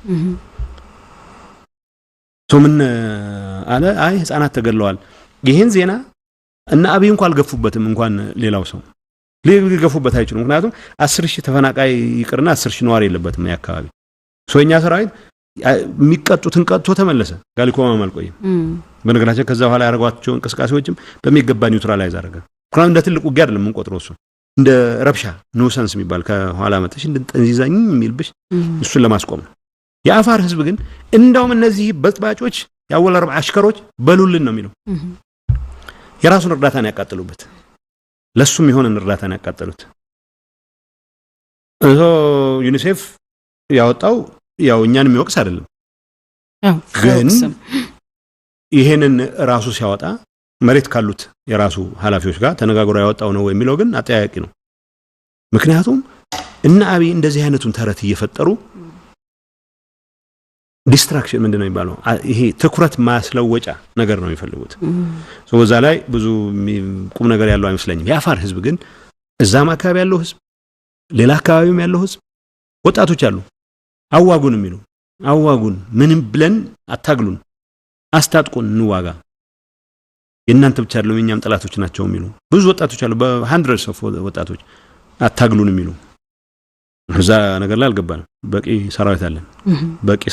Speaker 2: ምን አለ አይ ህፃናት ተገለዋል ይሄን ዜና እና አብይ እንኳን አልገፉበትም እንኳን ሌላው ሰው ሊገፉበት አይችሉም ምክንያቱም 10,000 ተፈናቃይ ይቅርና 10,000 ነዋሪ የለበትም ያካባቢ ሶኛ ሰራዊት የሚቀጡትን ቀጥቶ ተመለሰ ጋሊኮማ ማልቆይ በነገራችን ከዛ በኋላ ያረጋቸው እንቅስቃሴዎችም በሚገባ ኒውትራላይዝ አደረገ ክራም እንደ ትልቅ ውጊያ አይደለም እንቆጥረው እሱ እንደ ረብሻ ኖሰንስ የሚባል ከኋላ መጥተሽ እንደንጠንዚዛኝ የሚልብሽ እሱን ለማስቆም ነው የአፋር ህዝብ ግን እንደውም እነዚህ በጥባጮች ያወል 4 አሽከሮች በሉልን ነው የሚለው የራሱን እርዳታ ነው ያቃጠሉበት ለሱም ይሆነን እርዳታ ነው ያቃጠሉት ዩኒሴፍ ያወጣው ያው እኛን የሚወቅስ አይደለም ግን ይሄንን ራሱ ሲያወጣ መሬት ካሉት የራሱ ኃላፊዎች ጋር ተነጋግሮ ያወጣው ነው የሚለው ግን አጠያያቂ ነው ምክንያቱም እና አብይ እንደዚህ አይነቱን ተረት እየፈጠሩ ዲስትራክሽን ምንድነው የሚባለው ይሄ ትኩረት ማስለወጫ ነገር ነው የሚፈልጉት ሶ በዛ ላይ ብዙ ቁም ነገር ያለው አይመስለኝም የአፋር ህዝብ ግን እዛም አካባቢ ያለው ህዝብ ሌላ አካባቢም ያለው ህዝብ ወጣቶች አሉ አዋጉን የሚሉ አዋጉን ምንም ብለን አታግሉን አስታጥቁን እንዋጋ የእናንተ ብቻ አይደለም እኛም ጠላቶች ናቸው የሚሉ ብዙ ወጣቶች አሉ በhundreds of ወጣቶች አታግሉን የሚሉ እዛ ነገር ላይ አልገባንም በቂ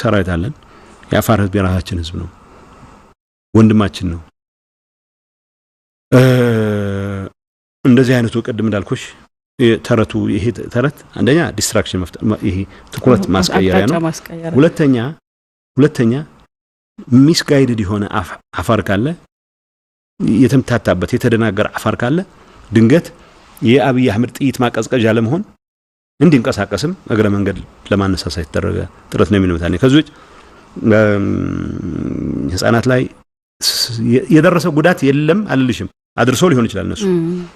Speaker 2: ሰራዊት አለን የአፋር ህዝብ የራሳችን ህዝብ ነው ወንድማችን ነው እንደዚህ አይነቱ ቀድም እንዳልኩሽ ተረቱ ይሄ ተረት አንደኛ ዲስትራክሽን መፍጠር ይሄ ትኩረት ማስቀየሪያ ነው ሁለተኛ ሚስጋይድድ የሆነ አፋር ካለ የተምታታበት የተደናገረ አፋር ካለ ድንገት የአብይ አህመድ ጥይት ማቀዝቀዣ ለመሆን እንዲንቀሳቀስም እግረ መንገድ ለማነሳሳት ተደረገ ጥረት ነው የሚሉታል ከዚህ ህፃናት ላይ የደረሰ ጉዳት የለም አልልሽም አድርሶ ሊሆን ይችላል እነሱ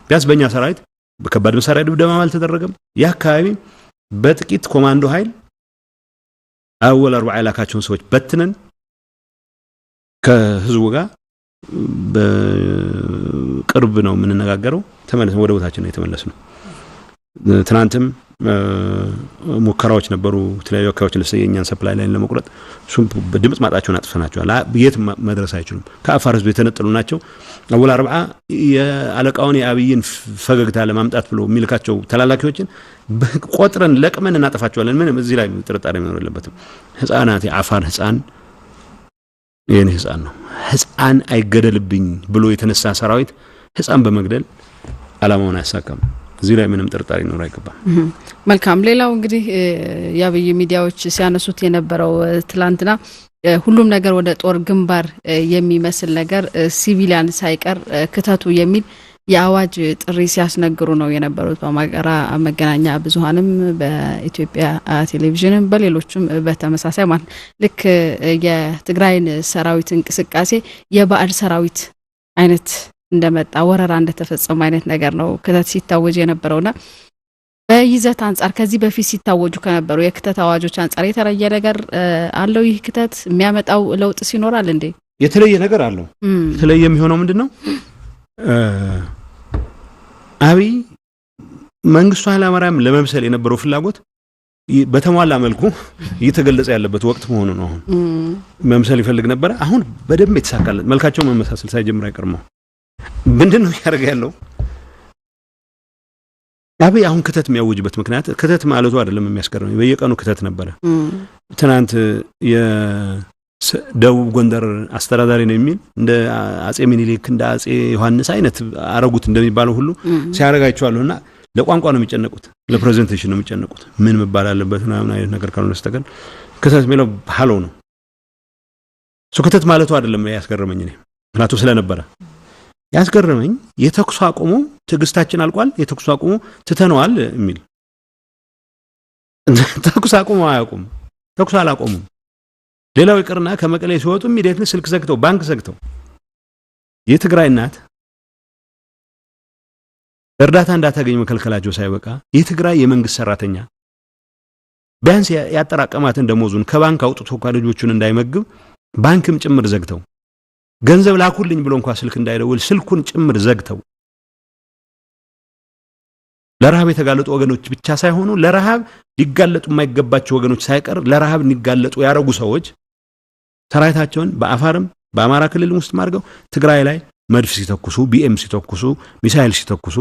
Speaker 2: ቢያንስ በእኛ ሰራዊት በከባድ መሳሪያ ድብደባ አልተደረገም ያ አካባቢ በጥቂት ኮማንዶ ኃይል አወል 4 ላካቸውን ሰዎች በትነን ከህዝቡ ጋር በቅርብ ነው የምንነጋገረው ተመለሰን ወደ ቦታችን ነው የተመለስነው ትናንትም ሙከራዎች ነበሩ ተለያዩ አካባቢዎች ለሰየኛን ሰፕላይ ላይን ለመቁረጥ ሱም በድምጽ ማጣቸውን አጥፈናቸዋል የት መድረስ አይችሉም ከአፋር ህዝብ የተነጠሉ ናቸው አወል 40 የአለቃውን የአብይን ፈገግታ ለማምጣት ብሎ ሚልካቸው ተላላኪዎችን ቆጥረን ለቅመን እናጠፋቸዋለን ምንም እዚህ ላይ ጥርጣሬ መኖር የለበትም ህፃናት የአፋር ህፃን የኔ ህፃን ነው ህፃን አይገደልብኝ ብሎ የተነሳ ሰራዊት ህፃን በመግደል አላማውን አያሳካም እዚህ ላይ ምንም ጥርጣሬ ነው አይገባም
Speaker 1: መልካም ሌላው እንግዲህ ያብይ ሚዲያዎች ሲያነሱት የነበረው ትላንትና ሁሉም ነገር ወደ ጦር ግንባር የሚመስል ነገር ሲቪሊያን ሳይቀር ክተቱ የሚል የአዋጅ ጥሪ ሲያስነግሩ ነው የነበሩት በማገራ መገናኛ ብዙሃንም በኢትዮጵያ ቴሌቪዥንም በሌሎችም በተመሳሳይ ማለት ልክ የትግራይን ሰራዊት እንቅስቃሴ የባዕድ ሰራዊት አይነት እንደመጣ ወረራ እንደተፈጸመ አይነት ነገር ነው ክተት ሲታወጅ የነበረውና በይዘት አንፃር ከዚህ በፊት ሲታወጁ ከነበሩ የክተት አዋጆች አንፃር የተለየ ነገር አለው ይህ ክተት የሚያመጣው ለውጥ ሲኖራል እንዴ
Speaker 2: የተለየ ነገር አለው የተለየ የሚሆነው ምንድነው አብይ መንግስቱ ኃይለማርያም ለመምሰል የነበረው ፍላጎት በተሟላ መልኩ እየተገለጸ ያለበት ወቅት መሆኑ ነው አሁን መምሰል ይፈልግ ነበር አሁን በደንብ የተሳካለት መልካቸው መመሳሰል ሳይጀምር አይቀርም ምንድነው ያደርጋ ያለው አብይ አሁን ክተት የሚያውጅበት ምክንያት ክተት ማለቱ አይደለም የሚያስገርመው በየቀኑ ክተት ነበር ትናንት የደቡብ ጎንደር አስተዳዳሪ ነው የሚል እንደ አጼ ሚኒሊክ እንደ አጼ ዮሐንስ አይነት አረጉት እንደሚባለው ሁሉ ሲያረጋቸዋልና ለቋንቋ ነው የሚጨነቁት ለፕሬዘንቴሽን ነው የሚጨነቁት ምን መባል አለበት ምናምን አይነት ነገር ካልሆነስተቀር ክተት የሚለው ሃሎ ነው ክተት ማለቱ አይደለም ያስገርመኝ እኔ ምክንያቱ ስለነበረ ያስገርመኝ የተኩስ አቁሙ ትግስታችን አልቋል የተኩስ አቁሙ ትተነዋል የሚል ተኩስ አቁሙ አያቁም ተኩስ አላቆሙ ሌላው ይቀርና ከመቀሌ ሲወጡ ኢሚዲየትሊ ስልክ ዘግተው ባንክ ዘግተው የትግራይ እናት እርዳታ እንዳታገኝ መከልከላቸው ሳይበቃ የትግራይ የመንግስት ሰራተኛ ቢያንስ ያጠራቀማትን ደሞዙን ከባንክ አውጥቶ ልጆቹን እንዳይመግብ ባንክም ጭምር ዘግተው ገንዘብ ላኩልኝ ብሎ እንኳን ስልክ እንዳይደውል ስልኩን ጭምር ዘግተው ለረሃብ የተጋለጡ ወገኖች ብቻ ሳይሆኑ ለረሃብ ሊጋለጡ የማይገባቸው ወገኖች ሳይቀር ለረሃብ ሊጋለጡ ያረጉ ሰዎች ሰራዊታቸውን በአፋርም በአማራ ክልል ውስጥ ማርገው ትግራይ ላይ መድፍ ሲተኩሱ ቢኤም ሲተኩሱ ሚሳኤል ሲተኩሱ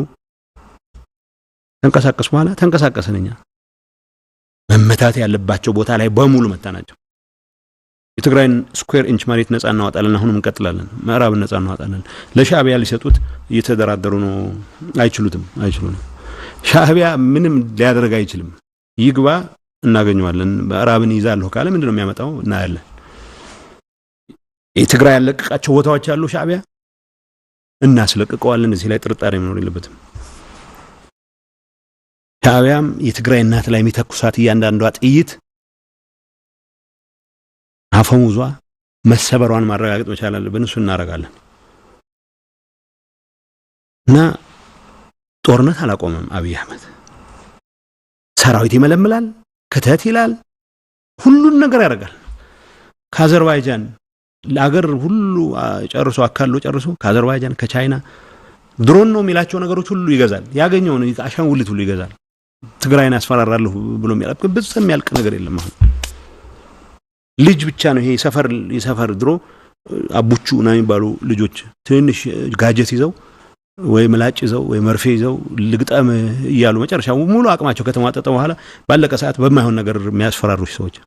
Speaker 2: ተንቀሳቀስ በኋላ ተንቀሳቀሰነኛ መመታት ያለባቸው ቦታ ላይ በሙሉ መታናቸው የትግራይን ስኩዌር ኢንች መሬት ነፃ እናወጣለን አሁንም እንቀጥላለን ምዕራብ ነፃ እናወጣለን ለሻዕቢያ ሊሰጡት እየተደራደሩ ነው አይችሉትም ሻዕቢያ ምንም ሊያደርግ አይችልም ይግባ እናገኘዋለን ምዕራብን ይዛለው ካለ ምንድነው የሚያመጣው እናያለን የትግራይ ያለቀቃቸው ቦታዎች አሉ ሻዕቢያ እናስለቅቀዋለን እዚህ ላይ ጥርጣሬ መኖር የለበትም ሻዕቢያም የትግራይ እናት ላይ የሚተኩሳት እያንዳንዷ ጥይት አፈሙዟ መሰበሯን ማረጋገጥ መቻል አለብን እሱ እናረጋለን እና ጦርነት አላቆመም አብይ አህመድ ሰራዊት ይመለምላል ክተት ይላል ሁሉን ነገር ያደርጋል ከአዘርባይጃን ለአገር ሁሉ ጨርሶ አካሎ ጨርሶ ከአዘርባይጃን ከቻይና ድሮን ነው የሚላቸው ነገሮች ሁሉ ይገዛል ያገኘው ነው አሻንጉሊት ሁሉ ይገዛል ትግራይን አስፈራራለሁ ብሎ የሚያልቅ በጽም የሚያልቅ ነገር የለም አሁን ልጅ ብቻ ነው ይሄ ሰፈር ድሮ አቡቹ ነው የሚባሉ ልጆች ትንሽ ጋጀት ይዘው ወይ መላጭ ይዘው ወይ መርፌ ይዘው ልግጣም ይያሉ መጨረሻው ሙሉ አቅማቸው ከተማጠጠ በኋላ ባለቀ ሰዓት በማይሆን ነገር የሚያስፈራሩሽ ሰዎች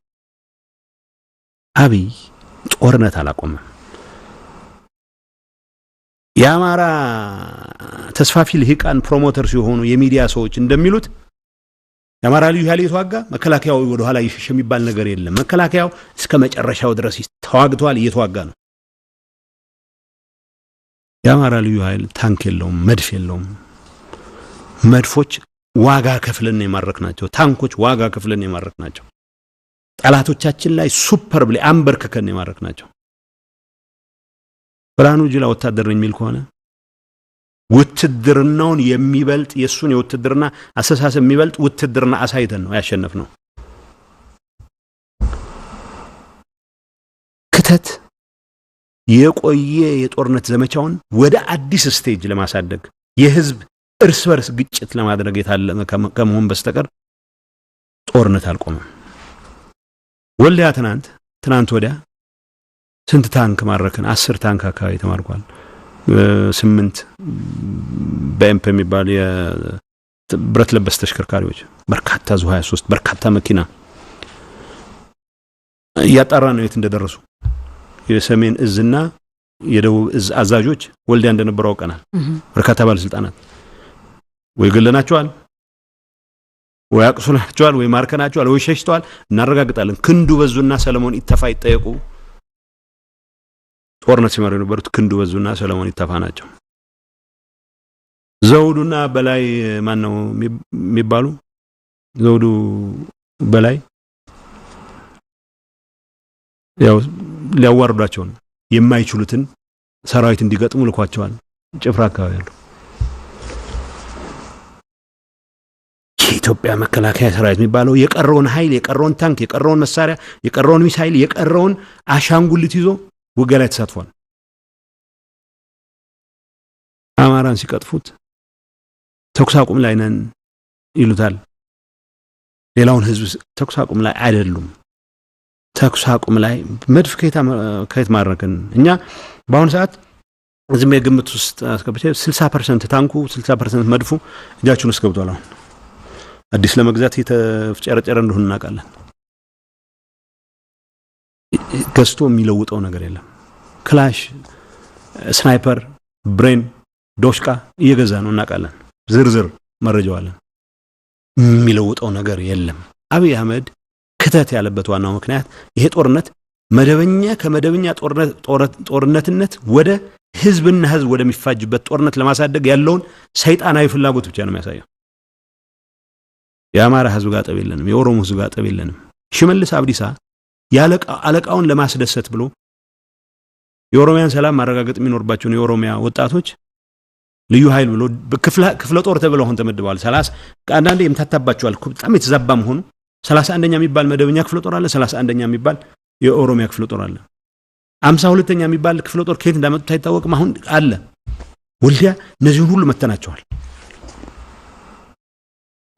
Speaker 2: አብይ ጦርነት አላቆመም ያማራ ተስፋፊ ልሂቃን ፕሮሞተር ሲሆኑ የሚዲያ ሰዎች እንደሚሉት ያማራ ልዩ ኃይል የተዋጋ መከላከያው ወደ ኋላ ይሽሽ የሚባል ነገር የለም መከላከያው እስከ መጨረሻው ድረስ ተዋግቷል እየተዋጋ ነው ያማራ ልዩ ኃይል ታንክ የለውም መድፍ የለውም መድፎች ዋጋ ከፍለን የማረክናቸው ታንኮች ዋጋ ከፍለን የማረክናቸው ጠላቶቻችን ላይ ሱፐር ብለ አንበርከከን የማረክናቸው ብርሃኑ ጁላ ወታደር የሚል ከሆነ ውትድርናውን የሚበልጥ የሱን የውትድርና አሰሳሰብ የሚበልጥ ውትድርና አሳይተን ነው ያሸነፍነው ክተት የቆየ የጦርነት ዘመቻውን ወደ አዲስ ስቴጅ ለማሳደግ የህዝብ እርስ በርስ ግጭት ለማድረግ የታለመ ከመሆን በስተቀር ጦርነት አልቆመም ወልዲያ ትናንት ወዲያ ስንት ታንክ ማረከን 10 ታንክ አካባቢ ተማርኳል 8 በኤምፕ የሚባል የብረት ለበስ ተሽከርካሪዎች በርካታ ዙ 23 በርካታ መኪና ያጣራ ነው የት እንደደረሱ የሰሜን እዝና የደቡብ እዝ አዛዦች ወልዲያ እንደነበሩ አውቀናል በርካታ ባለስልጣናት ወይ ገለናቸዋል ወይ አቅሱናቸዋል ወይ ማርከናቸዋል ወይ ሸሽተዋል እናረጋግጣለን ክንዱ በዙና ሰለሞን ይተፋ ይጠየቁ ጦርነት ሲመሩ የነበሩት ክንዱ በዙና ሰለሞን ይተፋ ናቸው ዘውዱና በላይ ማን ነው የሚባሉ ዘውዱ በላይ ያው ሊያዋርዷቸው ነው የማይችሉትን ሰራዊት እንዲገጥሙ ልኳቸዋል ጭፍራ አካባቢ ያለው የኢትዮጵያ መከላከያ ሰራዊት የሚባለው የቀረውን ኃይል የቀረውን ታንክ የቀረውን መሳሪያ የቀረውን ሚሳይል የቀረውን አሻንጉሊት ይዞ ውጊያ ላይ ተሳትፏል አማራን ሲቀጥፉት ተኩስ አቁም ላይ ነን ይሉታል ሌላውን ህዝብ ተኩስ አቁም ላይ አይደሉም ተኩስ አቁም ላይ መድፍ ከየት ማረከን እኛ በአሁን ሰዓት ዝም የግምት ውስጥ አስገብቼ 60% ታንኩ 60% መድፉ እጃችን ውስጥ ገብቷል አሁን አዲስ ለመግዛት የተጨረጨረ እንደሆነ እናውቃለን ገዝቶ የሚለውጠው ነገር የለም ክላሽ ስናይፐር ብሬን ዶሽቃ እየገዛ ነው እናውቃለን ዝርዝር መረጃው አለ የሚለውጠው ነገር የለም አብይ አህመድ ክተት ያለበት ዋናው ምክንያት ይሄ ጦርነት መደበኛ ከመደበኛ ጦርነትነት ወደ ህዝብና ህዝብ ወደሚፋጅበት ጦርነት ለማሳደግ ያለውን ሰይጣናዊ ፍላጎት ብቻ ነው የሚያሳየው የአማራ ህዝብ ጋር ጠብ የለንም የኦሮሞ ህዝብ ጋር ጠብ የለንም ሽመልስ አብዲሳ አለቃውን ለማስደሰት ብሎ የኦሮሚያን ሰላም ማረጋገጥ የሚኖርባቸው የኦሮሚያ ወጣቶች ልዩ ኃይል ብሎ ክፍለ ጦር ተብለው ሆን ተመድበዋል 30 አንዳንዴ የምታታባቸዋል በጣም የተዛባም ሆኑ 31ኛ የሚባል መደበኛ ክፍለ ጦር አለ 31ኛ የሚባል የኦሮሚያ ክፍለ ጦር አለ 52ኛ የሚባል ክፍለ ጦር ከየት እንዳመጡት አይታወቅም አሁን አለ ወልዲያ እነዚህን ሁሉ መተናቸዋል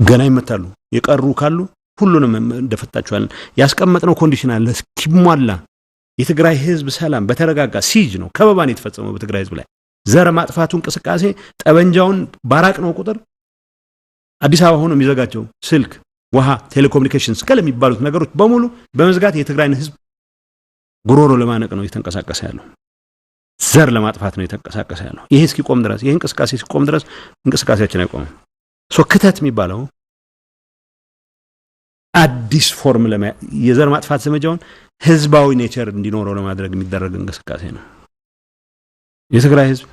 Speaker 2: ገና ይመታሉ የቀሩ ካሉ ሁሉንም እንደፈታቸዋል ያስቀመጥነው ኮንዲሽን አለ እስኪሟላ የትግራይ ህዝብ ሰላም በተረጋጋ ሲጅ ነው ከበባን የተፈጸመው በትግራይ ህዝብ ላይ ዘር ማጥፋቱ እንቅስቃሴ ጠበንጃውን ባራቅ ነው ቁጥር አዲስ አበባ ሆኖ የሚዘጋቸው ስልክ ውሃ ቴሌኮሙኒኬሽንስ ከለ የሚባሉት ነገሮች በሙሉ በመዝጋት የትግራይን ህዝብ ጉሮሮ ለማነቅ ነው የተንቀሳቀሰ ያለው ዘር ለማጥፋት ነው የተንቀሳቀሰ ያለው ይሄ እስኪቆም ድረስ ይሄ እንቅስቃሴ እስኪቆም ድረስ እንቅስቃሴያችን አይቆምም ክተት የሚባለው አዲስ ፎርም የዘር ማጥፋት ዘመቻውን ህዝባዊ ኔቸር እንዲኖረው ለማድረግ የሚደረግ እንቅስቃሴ ነው የትግራይ ህዝብ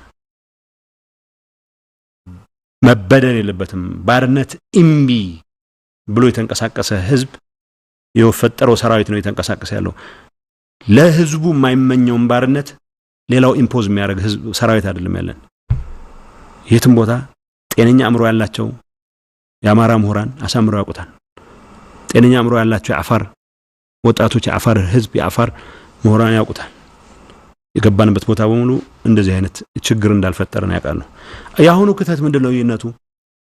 Speaker 2: መበደል የለበትም ባርነት እምቢ ብሎ የተንቀሳቀሰ ህዝብ የፈጠረው ሰራዊት ነው የተንቀሳቀሰ ያለው ለህዝቡ የማይመኘውን ባርነት ሌላው ኢምፖዝ የሚያደርግ ህዝብ ሰራዊት አይደለም ያለን የትም ቦታ ጤነኛ አእምሮ ያላቸው የአማራ ምሁራን አሳምረው ያውቁታል ጤነኛ አእምሮ ያላቸው የአፋር ወጣቶች የአፋር ህዝብ የአፋር ምሁራን ያውቁታል የገባንበት ቦታ በሙሉ እንደዚህ አይነት ችግር እንዳልፈጠረን ያውቃሉ ያሁኑ ክተት ምንድነው ይነቱ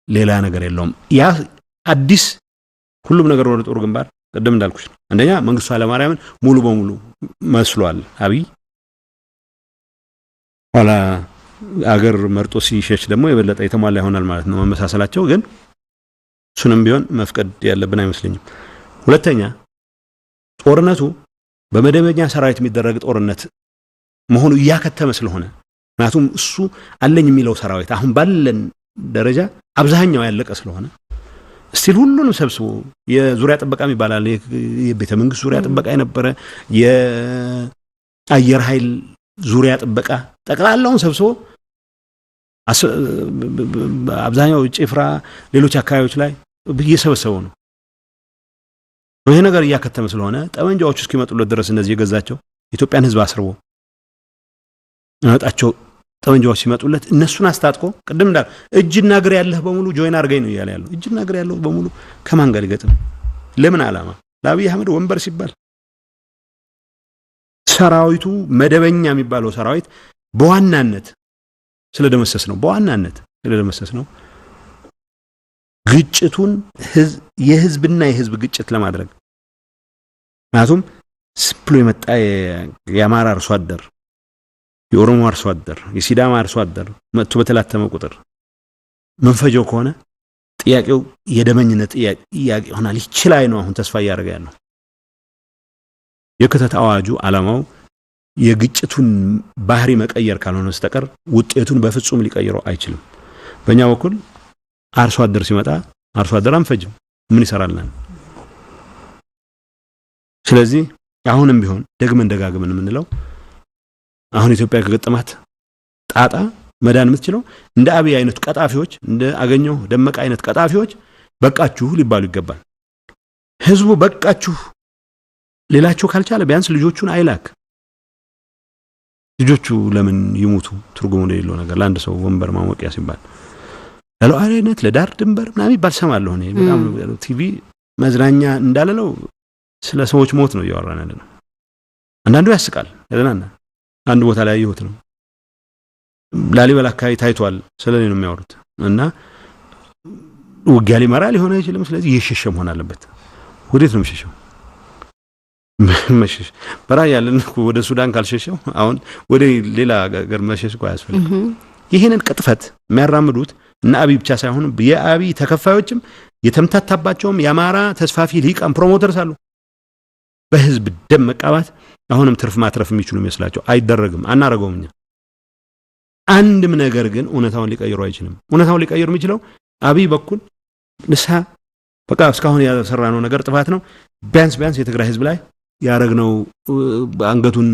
Speaker 2: ሌላ ነገር የለውም ያ አዲስ ሁሉም ነገር ወደ ጦር ግንባር ቀደም እንዳልኩሽ አንደኛ መንግስቱ ኃይለማርያምን ሙሉ በሙሉ መስሏል አብይ ኋላ አገር መርጦ ሲሸሽ ደግሞ የበለጠ የተሟላ ይሆናል ማለት ነው መመሳሰላቸው ግን ሱንም ቢሆን መፍቀድ ያለብን አይመስልኝም ሁለተኛ ጦርነቱ በመደበኛ ሰራዊት የሚደረግ ጦርነት መሆኑ ያከተመ ስለሆነ ምክንያቱም እሱ አለኝ የሚለው ሰራዊት አሁን ባለን ደረጃ አብዛኛው ያለቀ ስለሆነ ስቲል ሁሉንም ሰብስቦ የዙሪያ ጥበቃ ይባላል የቤተ መንግስት ዙሪያ ጥበቃ የነበረ የአየር ኃይል ዙሪያ ጥበቃ ጠቅላላውን ሰብስቦ አብዛኛው ጭፍራ ሌሎች አካባቢዎች ላይ እየሰበሰበው ነው ይሄ ነገር ያከተመ ስለሆነ ጠመንጃዎቹ እስኪመጡለት ድረስ እነዚህ የገዛቸው ኢትዮጵያን ህዝብ አስርቦ አጣቸው ጠመንጃዎች ሲመጡለት እነሱን አስታጥቆ ቀደም እንዳል እጅና እግር ያለህ በሙሉ ጆይን አርገኝ ነው ይያለ ያለው እጅና እግር ያለው በሙሉ ከማን ጋር ይገጥም ለምን ዓላማ ለአብይ አህመድ ወንበር ሲባል ሰራዊቱ መደበኛ የሚባለው ሰራዊት በዋናነት ስለደመሰስ ነው ግጭቱን የህዝብና የህዝብ ግጭት ለማድረግ ማለትም ስፕሎ የመጣ የአማራ አርሶ አደር የኦሮሞ አርሶ አደር የሲዳማ አርሶ አደር መጥቶ በተላተመ ቁጥር መንፈጀው ከሆነ ጥያቄው የደመኝነት ጥያቄ ሆናል ይችላል ነው አሁን ተስፋ ያደርጋ ያለው የክተት አዋጁ ዓላማው የግጭቱን ባህሪ መቀየር ካልሆነ በስተቀር ውጤቱን በፍጹም ሊቀይረው አይችልም በእኛ በኩል አርሶ አደር ሲመጣ አርሶ አደር አንፈጅም ምን ይሰራልናል ስለዚህ አሁንም ቢሆን ደግመን ደጋግመን የምንለው አሁን ኢትዮጵያ ከገጠማት ጣጣ መዳን የምትችለው እንደ አብይ አይነት ቀጣፊዎች እንደ አገኘው ደመቀ አይነት ቀጣፊዎች በቃችሁ ሊባሉ ይገባል ህዝቡ በቃችሁ ሌላቸው ካልቻለ ቢያንስ ልጆቹን አይላክ ልጆቹ ለምን ይሞቱ ትርጉሙ እንደሌለው ነገር ለአንድ ሰው ወንበር ማሞቂያ ሲባል ለሉዓላዊነት ለዳር ድንበር ምናምን ይባል ሰማለሁ እኔ በጣም ቲቪ መዝናኛ እንዳለለው ስለ ሰዎች ሞት ነው ያወራን ያለነው አንዳንዱ ያስቃል ያለና አንድ ቦታ ላይ ይሁት ነው ላሊበላ አካባቢ ታይቷል ስለኔ ነው የሚያወሩት እና ውጊያ ሊመራ ሊሆን አይችልም ስለዚህ ይሸሸ መሆን አለበት ወዴት ነው የሚሸሸው መሸሽ በራያ ያለን ወደ ሱዳን ካልሸሸው አሁን ወደ ሌላ ሀገር መሸሽ ቆይ ያስፈልጋል ይሄንን ቅጥፈት የሚያራምዱት እና አብይ ብቻ ሳይሆን የአብይ ተከፋዮችም የተምታታባቸውም የአማራ ተስፋፊ ሊቃን ፕሮሞተርስ አሉ በህዝብ ደም መቃባት አሁንም ትርፍ ማትረፍ የሚችሉ መስላቸው አይደረግም አናረጋውም እኛ አንድም ነገር ግን እውነታውን ሊቀይሩ አይችልም እውነታውን ሊቀይሩ የሚችለው አብይ በኩል ንሳ በቃ እስካሁን ያሰራነው ነገር ጥፋት ነው ቢያንስ የትግራይ ህዝብ ላይ ያረግነው አንገቱን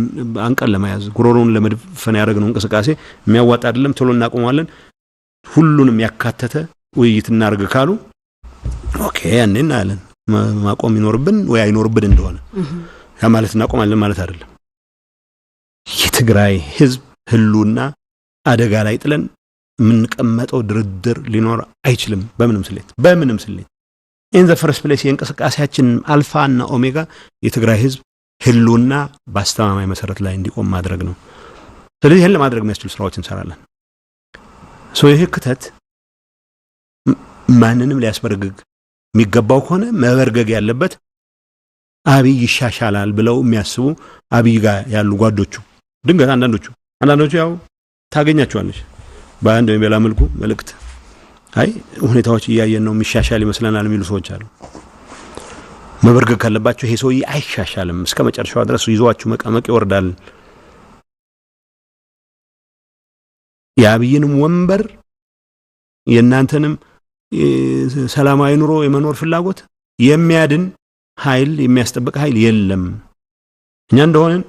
Speaker 2: አንቀል ለማያዝ ጉሮሮውን ለመድፈን ያረግነው እንቅስቃሴ የሚያዋጣ አይደለም ቶሎ እናቆማለን ሁሉንም ያካተተ ውይይት እናርግ ካሉ ኦኬ ያንኔና አለን ማቆም ይኖርብን ወይ አይኖርብን እንደሆነ ያ ማለት እናቆማለን ማለት አይደለም የትግራይ ህዝብ ህሉና አደጋ ላይ ጥለን ምን ቀመጠው ድርድር ሊኖር አይችልም በምንም ስሌት in the first place የእንቅስቃሴያችን አልፋ እና ኦሜጋ የትግራይ ህዝብ ህሉና ባስተማማኝ መሰረት ላይ እንዲቆም ማድረግ ነው ስለዚህ ይሄን ለማድረግ የሚያስችሉ ስራዎችን እንሰራለን ይሄ ክተት ማንንም ሊያስበርግግ የሚገባው ከሆነ መበርገግ ያለበት አብይ ይሻሻላል ብለው የሚያስቡ አብይ ጋር ያሉ ጓዶቹ ድንገት አንዳንዶቹ ያው ታገኛቸዋለሽ በአንድ ወይ በላ መልኩ መልእክት አይ ሁኔታዎች እያየን ነው የሚሻሻል ይመስለናል የሚሉ ሰዎች አሉ መበርገግ ካለባቸው ይሄ ሰው አይሻሻልም እስከ መጨረሻው ድረስ ይዟችሁ መቀመቅ ይወርዳል የአብይንም ወንበር የናንተንም ሰላማዊ ኑሮ የመኖር ፍላጎት የሚያድን ኃይል የሚያስጠብቅ ኃይል የለም እኛ እንደሆነን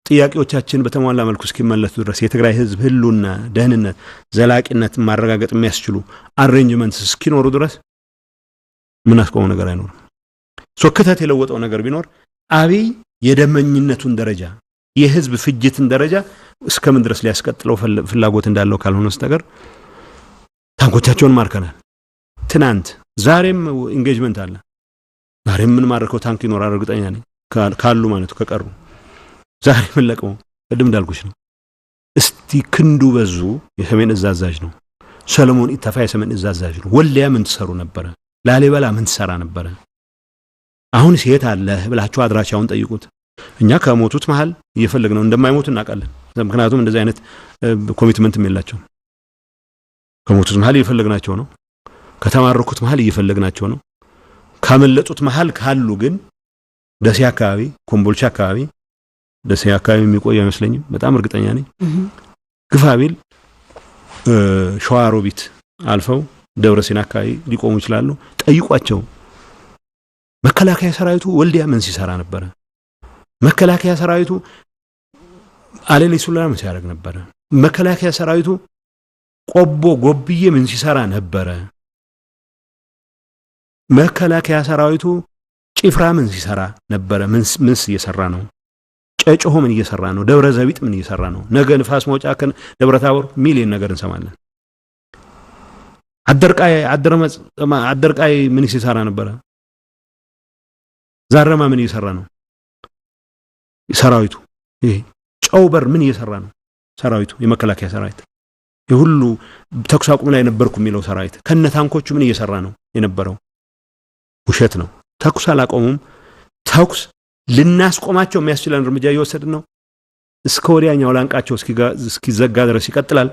Speaker 2: ጥያቄዎቻችን በተሟላ መልኩ እስኪመለሱ ድረስ የትግራይ ህዝብ ህሉና ደህንነት ዘላቂነት ማረጋገጥ የሚያስችሉ አሬንጅመንትስ እስኪኖሩ ድረስ ምን አስቆመው ነገር አይኖርም ሶክተት የለወጠው ነገር ቢኖር አብይ የደመኝነቱን ደረጃ የህዝብ ፍጅትን ደረጃ እስከምን ድረስ ሊያስቀጥለው ፍላጎት እንዳለው ካልሆነ በስተቀር ታንኮቻቸውን ማርከናል ትናንት ዛሬም ኢንጌጅመንት አለ ዛሬም ምን ማርከው ታንክ ይኖራል እርግጠኛ ነኝ ካሉ ማለት ከቀሩ ዛሬ መለቀው ቀድም እንዳልኩሽ ነው እስቲ ክንዱ በዙ የሰሜን እዛዛጅ ነው ሰለሞን ኢታፋ የሰሜን እዛዛጅ ነው ወልያ ምን ተሰሩ ነበር ላሊበላ ምን ተሰራ ነበር አሁን ሲሄት አለ ብላችሁ አድራሻውን ጠይቁት እኛ ከሞቱት መሃል እየፈለግነው እንደማይሞቱ እናቃለን ምክንያቱም እንደዚህ አይነት ኮሚትመንት የላቸው ከሞቱት መሃል እየፈለግናቸው ነው ከተማረኩት መሃል እየፈለግናቸው ነው ካመለጡት መሃል ካሉ ግን ደሴ አካባቢ ኮምቦልቻ አካባቢ ደሴ አካባቢ የሚቆዩ አይመስለኝም በጣም እርግጠኛ ነኝ ግፋቢል ሸዋሮቢት አልፈው ደብረሲና አካባቢ ሊቆሙ ይችላሉ ጠይቋቸው መከላከያ ሰራዊቱ ወልዲያ ምን ሲሰራ ነበር መከላከያ ሰራዊቱ አለሊ ሱላም ሲያደርግ ነበር መከላከያ ሰራዊቱ ቆቦ ጎብዬ ምን ሲሰራ ነበር መከላከያ ሰራዊቱ ጭፍራ ምን ሲሰራ ነበር ምን እየሰራ ነው ጨጨሆ ምን እየሰራ ነው ደብረ ዘቢጥ ምን እየሰራ ነው ነገ ንፋስ መውጫ ከን ደብረ ታቦር ሚሊዮን ነገር እንሰማለን አደርቃይ ምን ሲሰራ ነበር ዛረማ ምን እየሰራ ነው ሰራዊቱ ይሄ ጨውበር ምን እየሰራ ነው ሰራዊቱ የመከላከያ ሰራዊት የሁሉ ተኩስ አቁም ላይ ነበርኩ የሚለው ሰራዊት ከነታንኮቹ ምን እየሰራ ነው የነበረው? ውሸት ነው። ተኩስ አላቆሙም። ተኩስ ልናስቆማቸው የሚያስችለን እርምጃ እየወሰድን ነው። እስከ ወዲያኛው ላንቃቸው እስኪዘጋ ድረስ ይቀጥላል።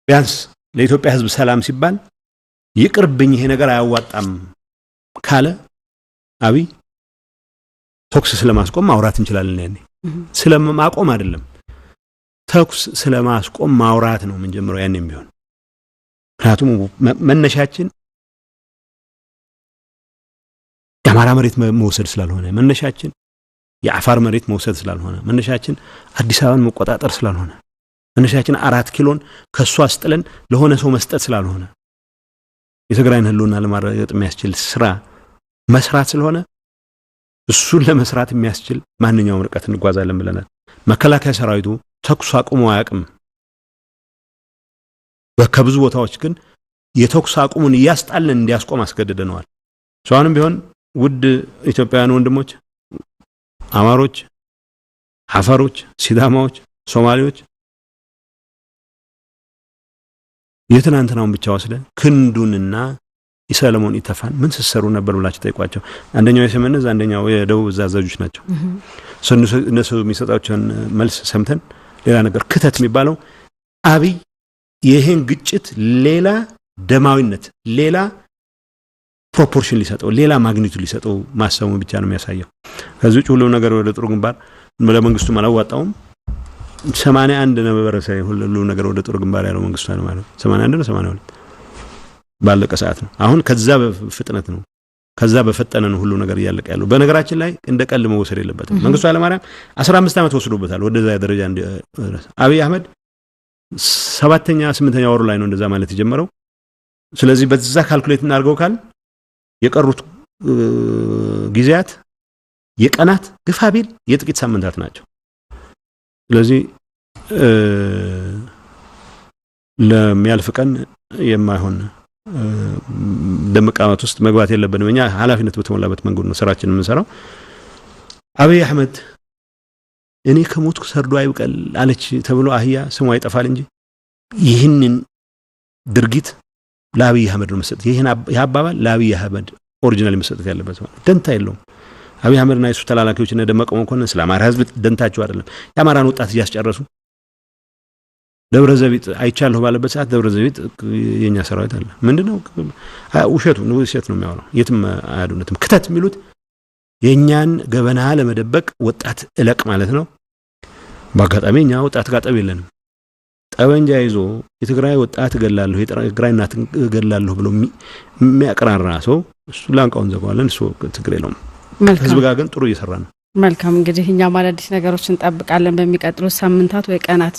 Speaker 2: ቢያንስ ለኢትዮጵያ ሕዝብ ሰላም ሲባል ይቅርብኝ ይሄ ነገር አያዋጣም ካለ አብይ ተኩስ ስለማስቆም ማውራት እንችላለን። ያኔ ስለማቆም አይደለም ተኩስ ስለማስቆም ማውራት ነው ምን ጀምረው ያኔም ቢሆን ምክንያቱም መነሻችን የአማራ መሬት መውሰድ ስላልሆነ መነሻችን የአፋር መሬት መውሰድ ስላልሆነ መነሻችን አዲስ አበባን መቆጣጠር ስላልሆነ መነሻችን 4 ኪሎን ከሷ አስጥለን ለሆነ ሰው መስጠት ስላልሆነ የትግራይን ህልውና ለማረጋገጥ የሚያስችል ስራ መስራት ስለሆነ እሱን ለመስራት የሚያስችል ማንኛውም ርቀት እንጓዛለን ብለናል። መከላከያ ሰራዊቱ ተኩስ አቁሞ አያውቅም። በከብዙ ቦታዎች ግን የተኩስ አቁሙን ያስጣልን እንዲያስቆም አስገድደነዋል። ሷንም ቢሆን ውድ ኢትዮጵያውያን ወንድሞች አማሮች፣ አፋሮች፣ ሲዳማዎች፣ ሶማሌዎች የትናንትናውን ብቻ ወስደን ክንዱንና ኢሰለሞን ኢተፋን ምን ሲሰሩ ነበር ብላችሁ ጠይቋቸው። አንደኛው የሰሜንዝ አንደኛው የደቡብ አዛዦች ናቸው። እነሱ የሚሰጣቸውን መልስ ሰምተን ሌላ ነገር ክተት የሚባለው አብይ ይሄን ግጭት ሌላ ደማዊነት ሌላ ፕሮፖርሽን ሊሰጠው ሌላ ማግኒቱድ ሊሰጠው ማሰሙ ብቻ ነው የሚያሳየው። ከዚህ ሁሉ ነገር ወደ ጥሩ ግንባር ለመንግስቱ ማላዋጣውም 81 ነበር ሳይ ሁሉ ነገር ወደ ጥሩ ግንባር ያለው መንግስቱ ነው ማለት 81 ነው 82 ባለቀ ሰዓት ነው። አሁን ከዛ በፍጥነት ነው ከዛ በፈጠነ ነው ሁሉ ነገር ያለቀ ያለው። በነገራችን ላይ እንደ ቀል መወሰድ የለበትም። መንግስቱ ኃይለማርያም 15 ዓመት ወስዶበታል ወደዛ ደረጃ እንዲደርስ። አብይ አህመድ 7ኛ 8ኛ ወሩ ላይ ነው እንደዛ ማለት የጀመረው። ስለዚህ በዛ ካልኩሌት እናርገው ካል የቀሩት ጊዜያት የቀናት ግፋቢል የጥቂት ሳምንታት ናቸው። ስለዚህ ለሚያልፍ ቀን የማይሆን ደምቃማት ውስጥ መግባት የለብንም። እኛ ኃላፊነት በተሞላበት መንገድ ነው ስራችንን የምንሰራው። አብይ አህመድ እኔ ከሞትኩ ሰርዶ አይብቀል አለች ተብሎ አህያ ስሙ አይጠፋል እንጂ ይህንን ድርጊት ለአብይ አህመድ ነው መስጠት። ይሄን ያባባል ለአብይ አህመድ ኦሪጂናሊ መስጠት ያለበት ማለት ደንታ የለውም። አብይ አህመድና የሱ ተላላኪዎች እና ደመቀ መኮንን ስለ አማራ ህዝብ ደንታቸው አይደለም። የአማራን ወጣት እያስጨረሱ ደብረ ዘይት አይቻለሁ ባለበት ሰዓት ደብረ ዘይት የኛ ሰራዊት አለ። ምንድነው ውሸቱ ነው የሚያወራው። የትም አያዱነትም። ክተት የሚሉት የኛን ገበና ለመደበቅ ወጣት እለቅ ማለት ነው። በአጋጣሚ እኛ ወጣት ጋር ጠብ የለንም። ጠበንጃ ይዞ የትግራይ ወጣት ገላለሁ የትግራይ እናት ገላለሁ ብሎ የሚያቀራራ ሰው እሱ ላንቃውን ዘጋዋለን። እሱ ትግሬ ነው። ህዝብ ጋር ግን ጥሩ እየሰራ ነው።
Speaker 1: መልካም እንግዲህ እኛ አዲስ ነገሮችን እንጠብቃለን በሚቀጥሉት ሳምንታት ወይ ቀናት።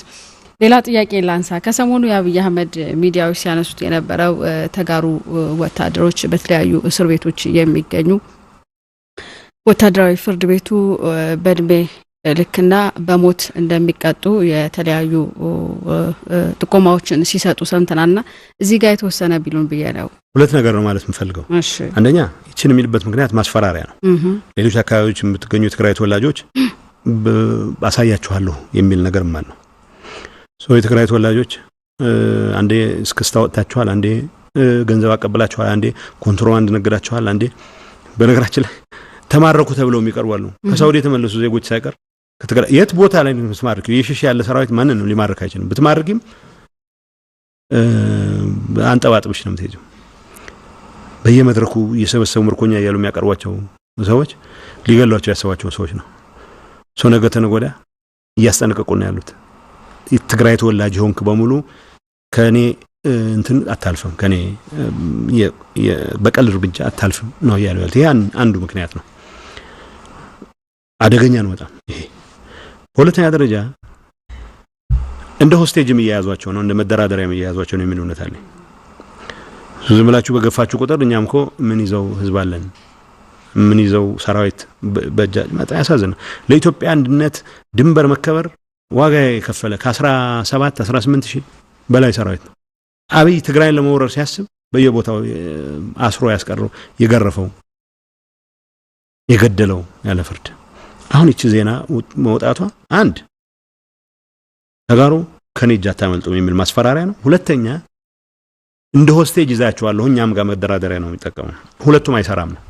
Speaker 1: ሌላ ጥያቄ ላንሳ። ከሰሞኑ የአብይ አህመድ ሚዲያዎች ሲያነሱት የነበረው ተጋሩ ወታደሮች በተለያዩ እስር ቤቶች የሚገኙ ወታደራዊ ፍርድ ቤቱ በእድሜ ልክና በሞት እንደሚቀጡ የተለያዩ ጥቆማዎችን ሲሰጡ ሰምተናልና እዚህ ጋር የተወሰነ ቢሉን ብያለው።
Speaker 2: ሁለት ነገር ነው ማለት የምፈልገው። አንደኛ እቺን የሚልበት ምክንያት ማስፈራሪያ ነው። ሌሎች አካባቢዎች የምትገኙ የትግራይ ተወላጆች አሳያችኋለሁ የሚል ነገር ማለት ነው። የትግራይ ተወላጆች አንዴ እስከስታወጣችኋል፣ አንዴ ገንዘብ አቀበላችኋል፣ አንዴ ኮንትሮባንድ ነገራችኋል፣ አንዴ በነገራችን ላይ ተማረኩ ተብለው የሚቀርባሉ ከሳውዲ የተመለሱ ዜጎች ሳይቀር ከትግራይ የት ቦታ ላይ ነው ተማረኩ? የሽሽ ያለ ሰራዊት ማንንም ሊማርክ አይችልም። ብትማርኪም አንጠባጥብሽ ነው የምትሄጂው። በየመድረኩ የሰበሰቡ ምርኮኛ እያሉ የሚያቀርቧቸው ሰዎች ሊገሏቸው ያሰባቸው ሰዎች ነው። ነገ ተነገ ወዲያ እያስጠነቀቁ ነው ያሉት። የትግራይ ተወላጅ ሆንክ በሙሉ ከኔ እንትን አታልፈም፣ ከኔ በቀል እርምጃ አታልፈም ነው ያለው። ይሄ አንዱ ምክንያት ነው። አደገኛ ነው በጣም ይሄ። ሁለተኛ ደረጃ እንደ ሆስቴጅም እያያዟቸው ነው፣ እንደ መደራደሪያም እያያዟቸው ነው የሚል እውነት አለ። ዝም ብላችሁ በገፋችሁ ቁጥር እኛም እኮ ምን ይዘው ህዝብ አለን፣ ምን ይዘው ሰራዊት በእጃጅ መጣ። ያሳዝናል። ለኢትዮጵያ አንድነት ድንበር መከበር ዋጋ የከፈለ ከ17 18 ሺህ በላይ ሰራዊት ነው። አብይ ትግራይን ለመወረር ሲያስብ በየቦታው አስሮ ያስቀረው የገረፈው የገደለው ያለ ፍርድ። አሁን እቺ ዜና መውጣቷ አንድ ተጋሩ ከኔ እጅ አታመልጡም የሚል ማስፈራሪያ ነው ሁለተኛ እንደ ሆስቴጅ ይዛቸዋለሁ እኛም ጋር መደራደሪያ ነው የሚጠቀመው ሁለቱም አይሰራም ነው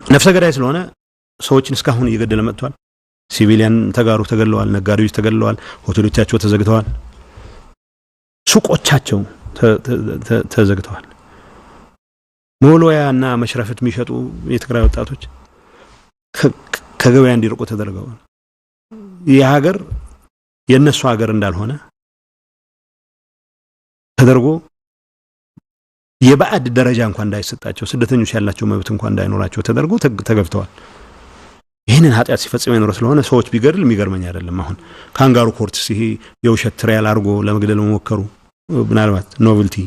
Speaker 2: ነፍሰ ገዳይ ስለሆነ ሰዎችን እስካሁን እየገደለ መጥቷል ሲቪሊያን ተጋሩ ተገለዋል ነጋዴዎች ተገለዋል ሆቴሎቻቸው ተዘግተዋል ሱቆቻቸው ተዘግተዋል ሞሎያና መሽረፍት የሚሸጡ የትግራይ ወጣቶች ከገበያ እንዲርቁ ተደርገዋል የሀገር የነሱ ሀገር እንዳልሆነ ተደርጎ የባዕድ ደረጃ እንኳን እንዳይሰጣቸው ስደተኞች ያላቸው መብት እንኳን እንዳይኖራቸው ተደርጎ ተገፍተዋል ይሄንን ኃጢያት ሲፈጽም የኖረ ስለሆነ ሰዎች ቢገድል የሚገርመኝ አይደለም አሁን ካንጋሩ ኮርትስ ይሄ የውሸት ትሪያል አርጎ ለመግደል መሞከሩ ምናልባት ኖቨልቲ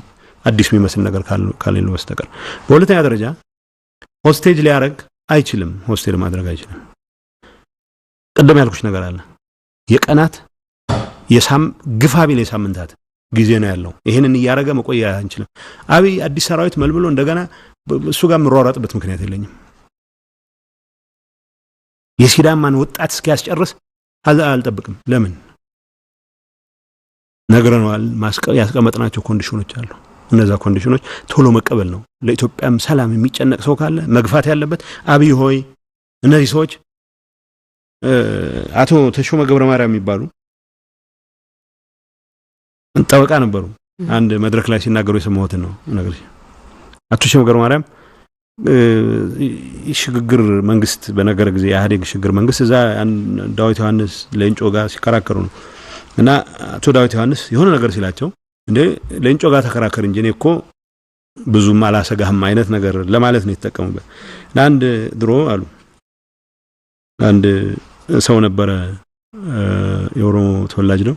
Speaker 2: አዲስ የሚመስል ነገር ካሌለው በስተቀር በሁለተኛ ደረጃ ሆስቴጅ ሊያረግ አይችልም ሆስቴል ማድረግ አይችልም ቀደም ያልኩሽ ነገር አለ የቀናት ግፋቢል የሳምንታት ጊዜ ነው ያለው ይሄንን ያረጋ መቆያ አንችልም አብይ አዲስ ሰራዊት መልብሎ እንደገና እሱ ጋር ምሯሯጥበት ምክንያት የለኝም የሲዳማን ወጣት እስኪያስጨርስ አልጠብቅም ለምን ነገረናል ያስቀመጥናቸው ኮንዲሽኖች አሉ እነዛ ኮንዲሽኖች ቶሎ መቀበል ነው ለኢትዮጵያም ሰላም የሚጨነቅ ሰው ካለ መግፋት ያለበት አብይ ሆይ እነዚህ ሰዎች አቶ ተሾመ ገብረ ማርያም የሚባሉ ጠበቃ ነበሩ አንድ መድረክ ላይ ሲናገሩ የሰማሁት ነው ነገር አቶ ተሾመ ገብረ ማርያም ሽግግር መንግስት በነገር ጊዜ ያህዴግ ሽግግር መንግስት እዛ ዳዊት ዮሐንስ ለእንጮ ጋር ሲከራከሩ ነው እና አቶ ዳዊት ዮሐንስ የሆነ ነገር ሲላቸው እንዴ ለእንጮ ጋር ተከራከር እንጂ እኮ ብዙም አላሰጋህም አይነት ነገር ለማለት ነው የተጠቀሙበት አንድ ድሮ አሉ አንድ ሰው ነበረ የኦሮሞ ተወላጅ ነው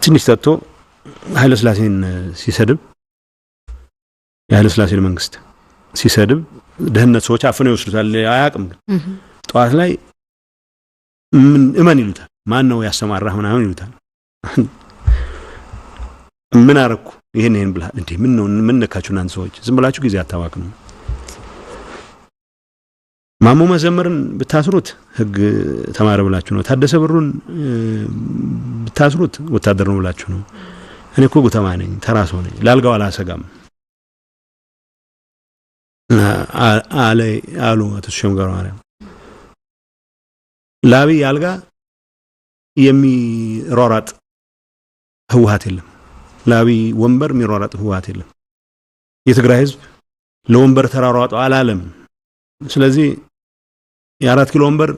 Speaker 2: ትንሽ ተጥቶ ኃይለ ሥላሴን ሲሰድብ የኃይለ ሥላሴን መንግስት ሲሰድብ ደህንነት ሰዎች አፍነው ይወስዱታል አያቅም ጧት ላይ እመን ይሉታል ማን ነው ያሰማራህ ምናምን ይሉታል ምን አረኩ ይሄን ብላ እንዴ ምን ነው ምን ነካችሁ እናንተ ሰዎች ዝም ብላችሁ ጊዜ አታዋክኑ ማሞ መዘመርን ብታስሩት ህግ ተማረ ብላችሁ ነው ታደሰ ብሩን ብታስሩት ወታደር ነው ብላችሁ ነው እኔ እኮ ጉተማ ነኝ ተራሶ ነኝ ላልጋው አላሰጋም አሉ አቶ ተሾመ ገብረ ማርያም ላቢ ያልጋ የሚሯሯጥ ህወሓት የለም ላቢ ወንበር የሚሯሯጥ ህወሓት የለም የትግራይ ህዝብ ለወንበር ተራሯጣው አላለም ስለዚህ የ4 ኪሎ ወንበር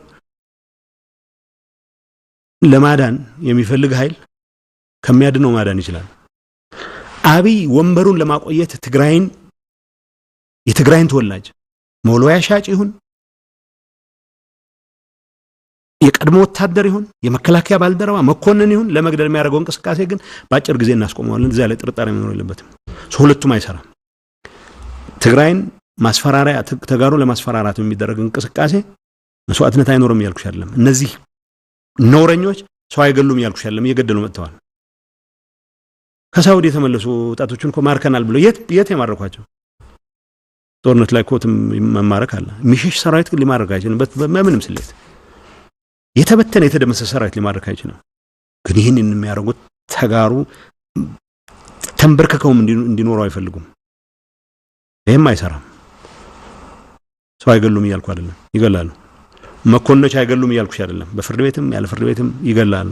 Speaker 2: ለማዳን የሚፈልግ ኃይል ከሚያድነው ማዳን ይችላል አብይ ወንበሩን ለማቆየት የትግራይን ተወላጅ ሞሎያ ሻጭ ይሁን የቀድሞ ወታደር ይሁን የመከላከያ ባልደረባ መኮንን ይሁን ለመግደል የሚያደርገው እንቅስቃሴ ግን ባጭር ጊዜ እናስቆመዋለን እዛ ላይ ጥርጣሬ መኖር የለበትም ሁለቱም አይሰራም ትግራይን ማስፈራሪያ ተጋሩ ለማስፈራራት የሚደረግ እንቅስቃሴ መስዋዕትነት አይኖርም ያልኩሽ አይደለም እነዚህ ኖረኞች ሰው አይገሉም ያልኩሽ አይደለም እየገደሉ መጥተዋል ከሳውዲ የተመለሱ ወጣቶችን እኮ ማርከናል ብለው የት የማረኳቸው ጦርነት ላይ ኮትም መማረክ አለ ሚሽሽ ሰራዊት ግን ሊማረክ አይችልም በምንም ስሌት የተበተነ የተደመሰሰ ሰራዊት ሊማረክ አይችልም ግን ይሄንን የሚያደርጉት ተጋሩ ተንበርከከውም እንዲኖሩ አይፈልጉም ይሄም አይሰራም ሰው አይገሉም ይያልኩ አይደለም ይገላሉ መኮንኖች አይገሉም ይያልኩሽ አይደለም በፍርድ ቤትም ያለ ፍርድ ቤትም ይገላሉ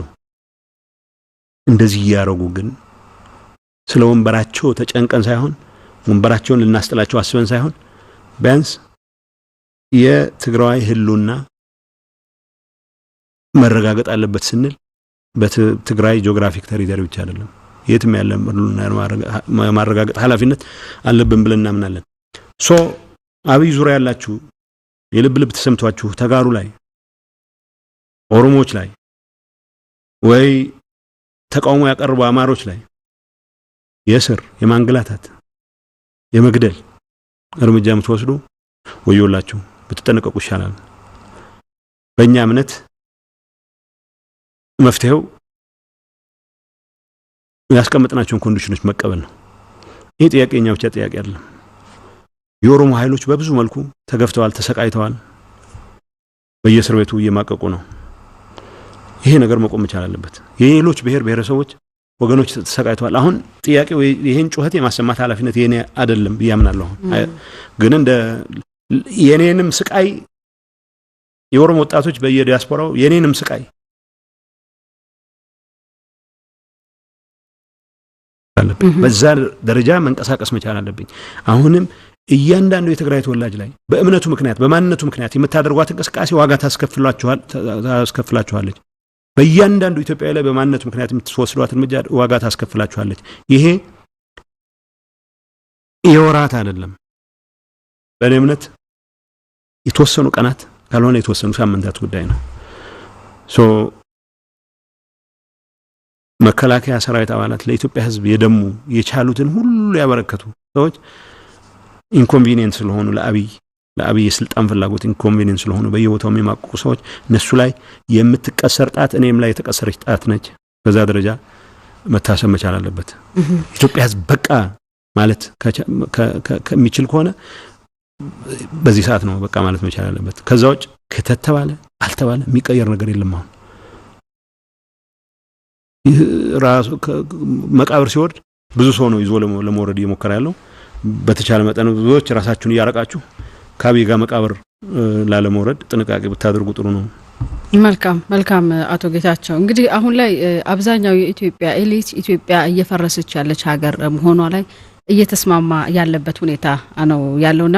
Speaker 2: እንደዚህ ያረጉ ግን ስለ ወንበራቸው ተጨንቀን ሳይሆን ወንበራቸውን ልናስጥላቸው አስበን ሳይሆን ቢያንስ የትግራይ ህልውና መረጋገጥ አለበት ስንል በትግራይ ጂኦግራፊክ ቴሪቶሪ ብቻ አይደለም የትም ያለ ህልውና ማረጋገጥ ኃላፊነት አለብን ብለን እናምናለን አብይ ዙሪያ ያላችሁ የልብ ተሰምቷችሁ ተጋሩ ላይ ኦሮሞዎች ላይ ወይ ተቃውሞ ያቀርቡ አማሮች ላይ የስር የማንገላታት የመግደል እርምጃ ምትወስዱ ወዮላችሁ ብትጠነቀቁ ይሻላል በእኛ እምነት መፍትሄው ያስቀመጥናቸውን ኮንዲሽኖች መቀበል ነው ይሄ ጥያቄኛ ብቻ ጥያቄ አይደለም የኦሮሞ ኃይሎች በብዙ መልኩ ተገፍተዋል ተሰቃይተዋል በየእስር ቤቱ እየማቀቁ ነው ይሄ ነገር መቆም መቻል አለበት የሌሎች ብሔረሰቦች ወገኖች ተሰቃይተዋል አሁን ጥያቄው ይሄን ጩኸት የማሰማት ኃላፊነት የኔ አይደለም ብያምናለሁ ግን እንደ የኔንም ስቃይ የኦሮሞ ወጣቶች በየዲያስፖራው የኔንም ስቃይ በዛ ደረጃ መንቀሳቀስ መቻል አለብኝ አሁንም እያንዳንዱ የትግራይ ተወላጅ ላይ በእምነቱ ምክንያት በማንነቱ ምክንያት የምታደርጓት እንቅስቃሴ ዋጋ ታስከፍላችኋለች በእያንዳንዱ ኢትዮጵያዊ ላይ በማንነቱ ምክንያት የምትወስዷት እርምጃ ዋጋ ታስከፍላችኋለች ይሄ የወራት አይደለም በእኔ እምነት የተወሰኑ ቀናት ካልሆነ የተወሰኑ ሳምንታት ጉዳይ ነው ሶ መከላከያ ሰራዊት አባላት ለኢትዮጵያ ህዝብ የደሙ የቻሉትን ሁሉ ያበረከቱ ሰዎች ኢንኮንቪኒየንስ ስለሆኑ ለአብይ የስልጣን ፍላጎት ኢንኮንቪኒየንስ ስለሆኑ በየቦታው የሚማቁ ሰዎች እነሱ ላይ የምትቀሰር ጣት እኔም ላይ የተቀሰረች ጣት ነች በዛ ደረጃ መታሰብ መቻል አለበት ኢትዮጵያ ህዝብ በቃ ማለት ከሚችል ከሆነ በዚህ ሰዓት ነው በቃ ማለት መቻል አለበት ከዛው ከተተባለ አልተባለ የሚቀየር ነገር የለም አሁን ራሱ መቃብር ሲወርድ ብዙ ሰው ነው ይዞ ለመውረድ እየሞከረ ያለው በተቻለ መጠን ብዙዎች ራሳችሁን ያረቃችሁ ከአብይ ጋር መቃብር ላለመውረድ ጥንቃቄ ብታደርጉ ጥሩ ነው
Speaker 1: መልካም አቶ ጌታቸው እንግዲህ አሁን ላይ አብዛኛው የኢትዮጵያ ኤሊት ኢትዮጵያ እየፈረሰች ያለች ሀገር መሆኗ ላይ እየተስማማ ያለበት ሁኔታ ነው ያለውና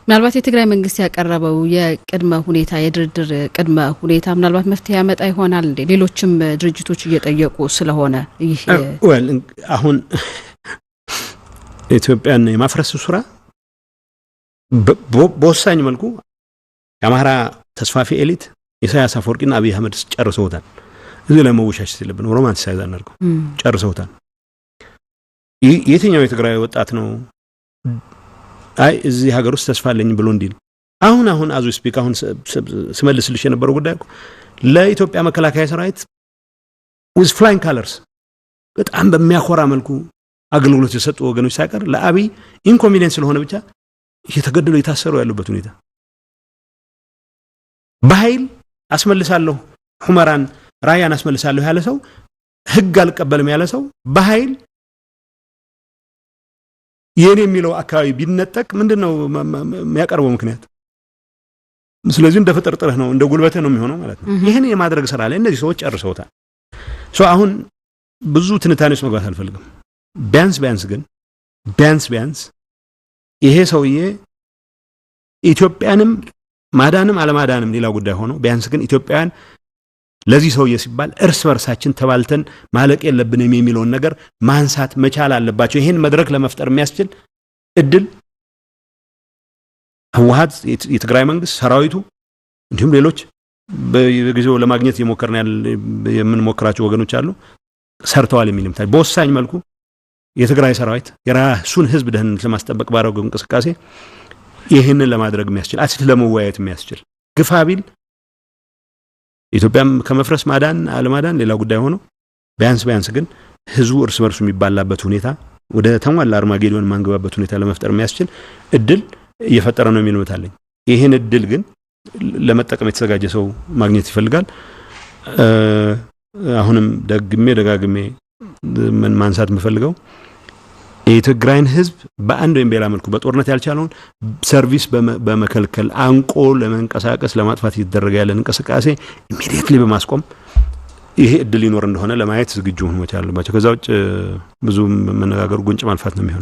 Speaker 1: ምናልባት የትግራይ መንግስት ያቀረበው የቅድመ ሁኔታ የድርድር ቅድመ ሁኔታ ምናልባት መፍትሄ ያመጣ ይሆናል እንዴ ሌሎችም ድርጅቶች እየጠየቁ ስለሆነ ይሄ
Speaker 2: አሁን ኢትዮጵያን የማፍረስ ሱራ በወሳኝ መልኩ የአማራ ተስፋፊ ኤሊት ኢሳያስ አፈወርቂና አብይ አህመድ ጨርሰውታል እዚህ ላይ መወሻሽ ስለብን ሮማንቲሳይዝ አናርገው ጨርሰውታል የትኛው የትግራይ ወጣት ነው አይ እዚህ ሀገር ውስጥ ተስፋ አለኝ ብሎ እንዲል አሁን አዙ ስፒክ አሁን ስመልስልሽ የነበረው ጉዳይ ለኢትዮጵያ መከላከያ ሰራዊት with flying colors በጣም በሚያኮራ መልኩ አገልግሎት የሰጡ ወገኖች ሳይቀር ለአብይ ኢንኮንቪኒየንስ ስለሆነ ብቻ እየተገደሉ የታሰሩ ያሉበት ሁኔታ በኃይል አስመልሳለሁ ሁመራን ራያን አስመልሳለሁ ያለ ሰው ህግ አልቀበልም ያለ ሰው በኃይል የኔ የሚለው አካባቢ ቢነጠቅ ምንድነው የሚያቀርበው ምክንያት ስለዚህ እንደፈጠርጥረህ ነው እንደ ጉልበተ ነው የሚሆነው ማለት ነው ይሄን የማድረግ ስራ ላይ እነዚህ ሰዎች ጨርሰውታል ሶ አሁን ብዙ ትንታኔዎች መግባት አልፈልግም ቢያንስ ይሄ ሰውዬ ኢትዮጵያንም ማዳንም አለማዳንም ሌላ ጉዳይ ሆኖ ቢያንስ ግን ኢትዮጵያውያን ለዚህ ሰውዬ ሲባል እርስ በርሳችን ተባልተን ማለቅ የለብንም የሚለውን ነገር ማንሳት መቻል አለባቸው ይሄን መድረክ ለመፍጠር የሚያስችል እድል ህወሓት የትግራይ መንግስት ሰራዊቱ እንዲሁም ሌሎች በጊዜው ለማግኘት የምንሞክራቸው ወገኖች አሉ ሰርተዋል የሚልም ታይ በወሳኝ መልኩ የትግራይ ሰራዊት የራሱን ህዝብ ደህንነት ለማስጠበቅ ባረገው እንቅስቃሴ ይሄንን ለማድረግ የሚያስችል አሲት ለመወያየት የሚያስችል ግፋቢል ኢትዮጵያም ከመፍረስ ማዳን አለማዳን ሌላ ጉዳይ ሆኖ ቢያንስ ግን ህዝቡ እርስ በርሱ የሚባላበት ሁኔታ ወደ ተሟላ አርማጌዶን ማንገባበት ሁኔታ ለመፍጠር የሚያስችል እድል እየፈጠረ ነው የሚል መታለኝ ይሄን እድል ግን ለመጠቀም የተዘጋጀ ሰው ማግኘት ይፈልጋል አሁንም ደጋግሜ ምን ማንሳት የምፈልገው የትግራይን ህዝብ በአንድ ወይም በሌላ መልኩ በጦርነት ያልቻለውን ሰርቪስ በመከልከል አንቆ ለመንቀሳቀስ ለማጥፋት ይደረጋል ያለን እንቅስቃሴ ኢሚዲየትሊ በማስቆም ይሄ እድል ይኖር እንደሆነ ለማየት ዝግጁ ሆኖ መቻል አለባቸው ከዛው ብዙ መነጋገር ጉንጭ ማልፋት ነው የሚሆነው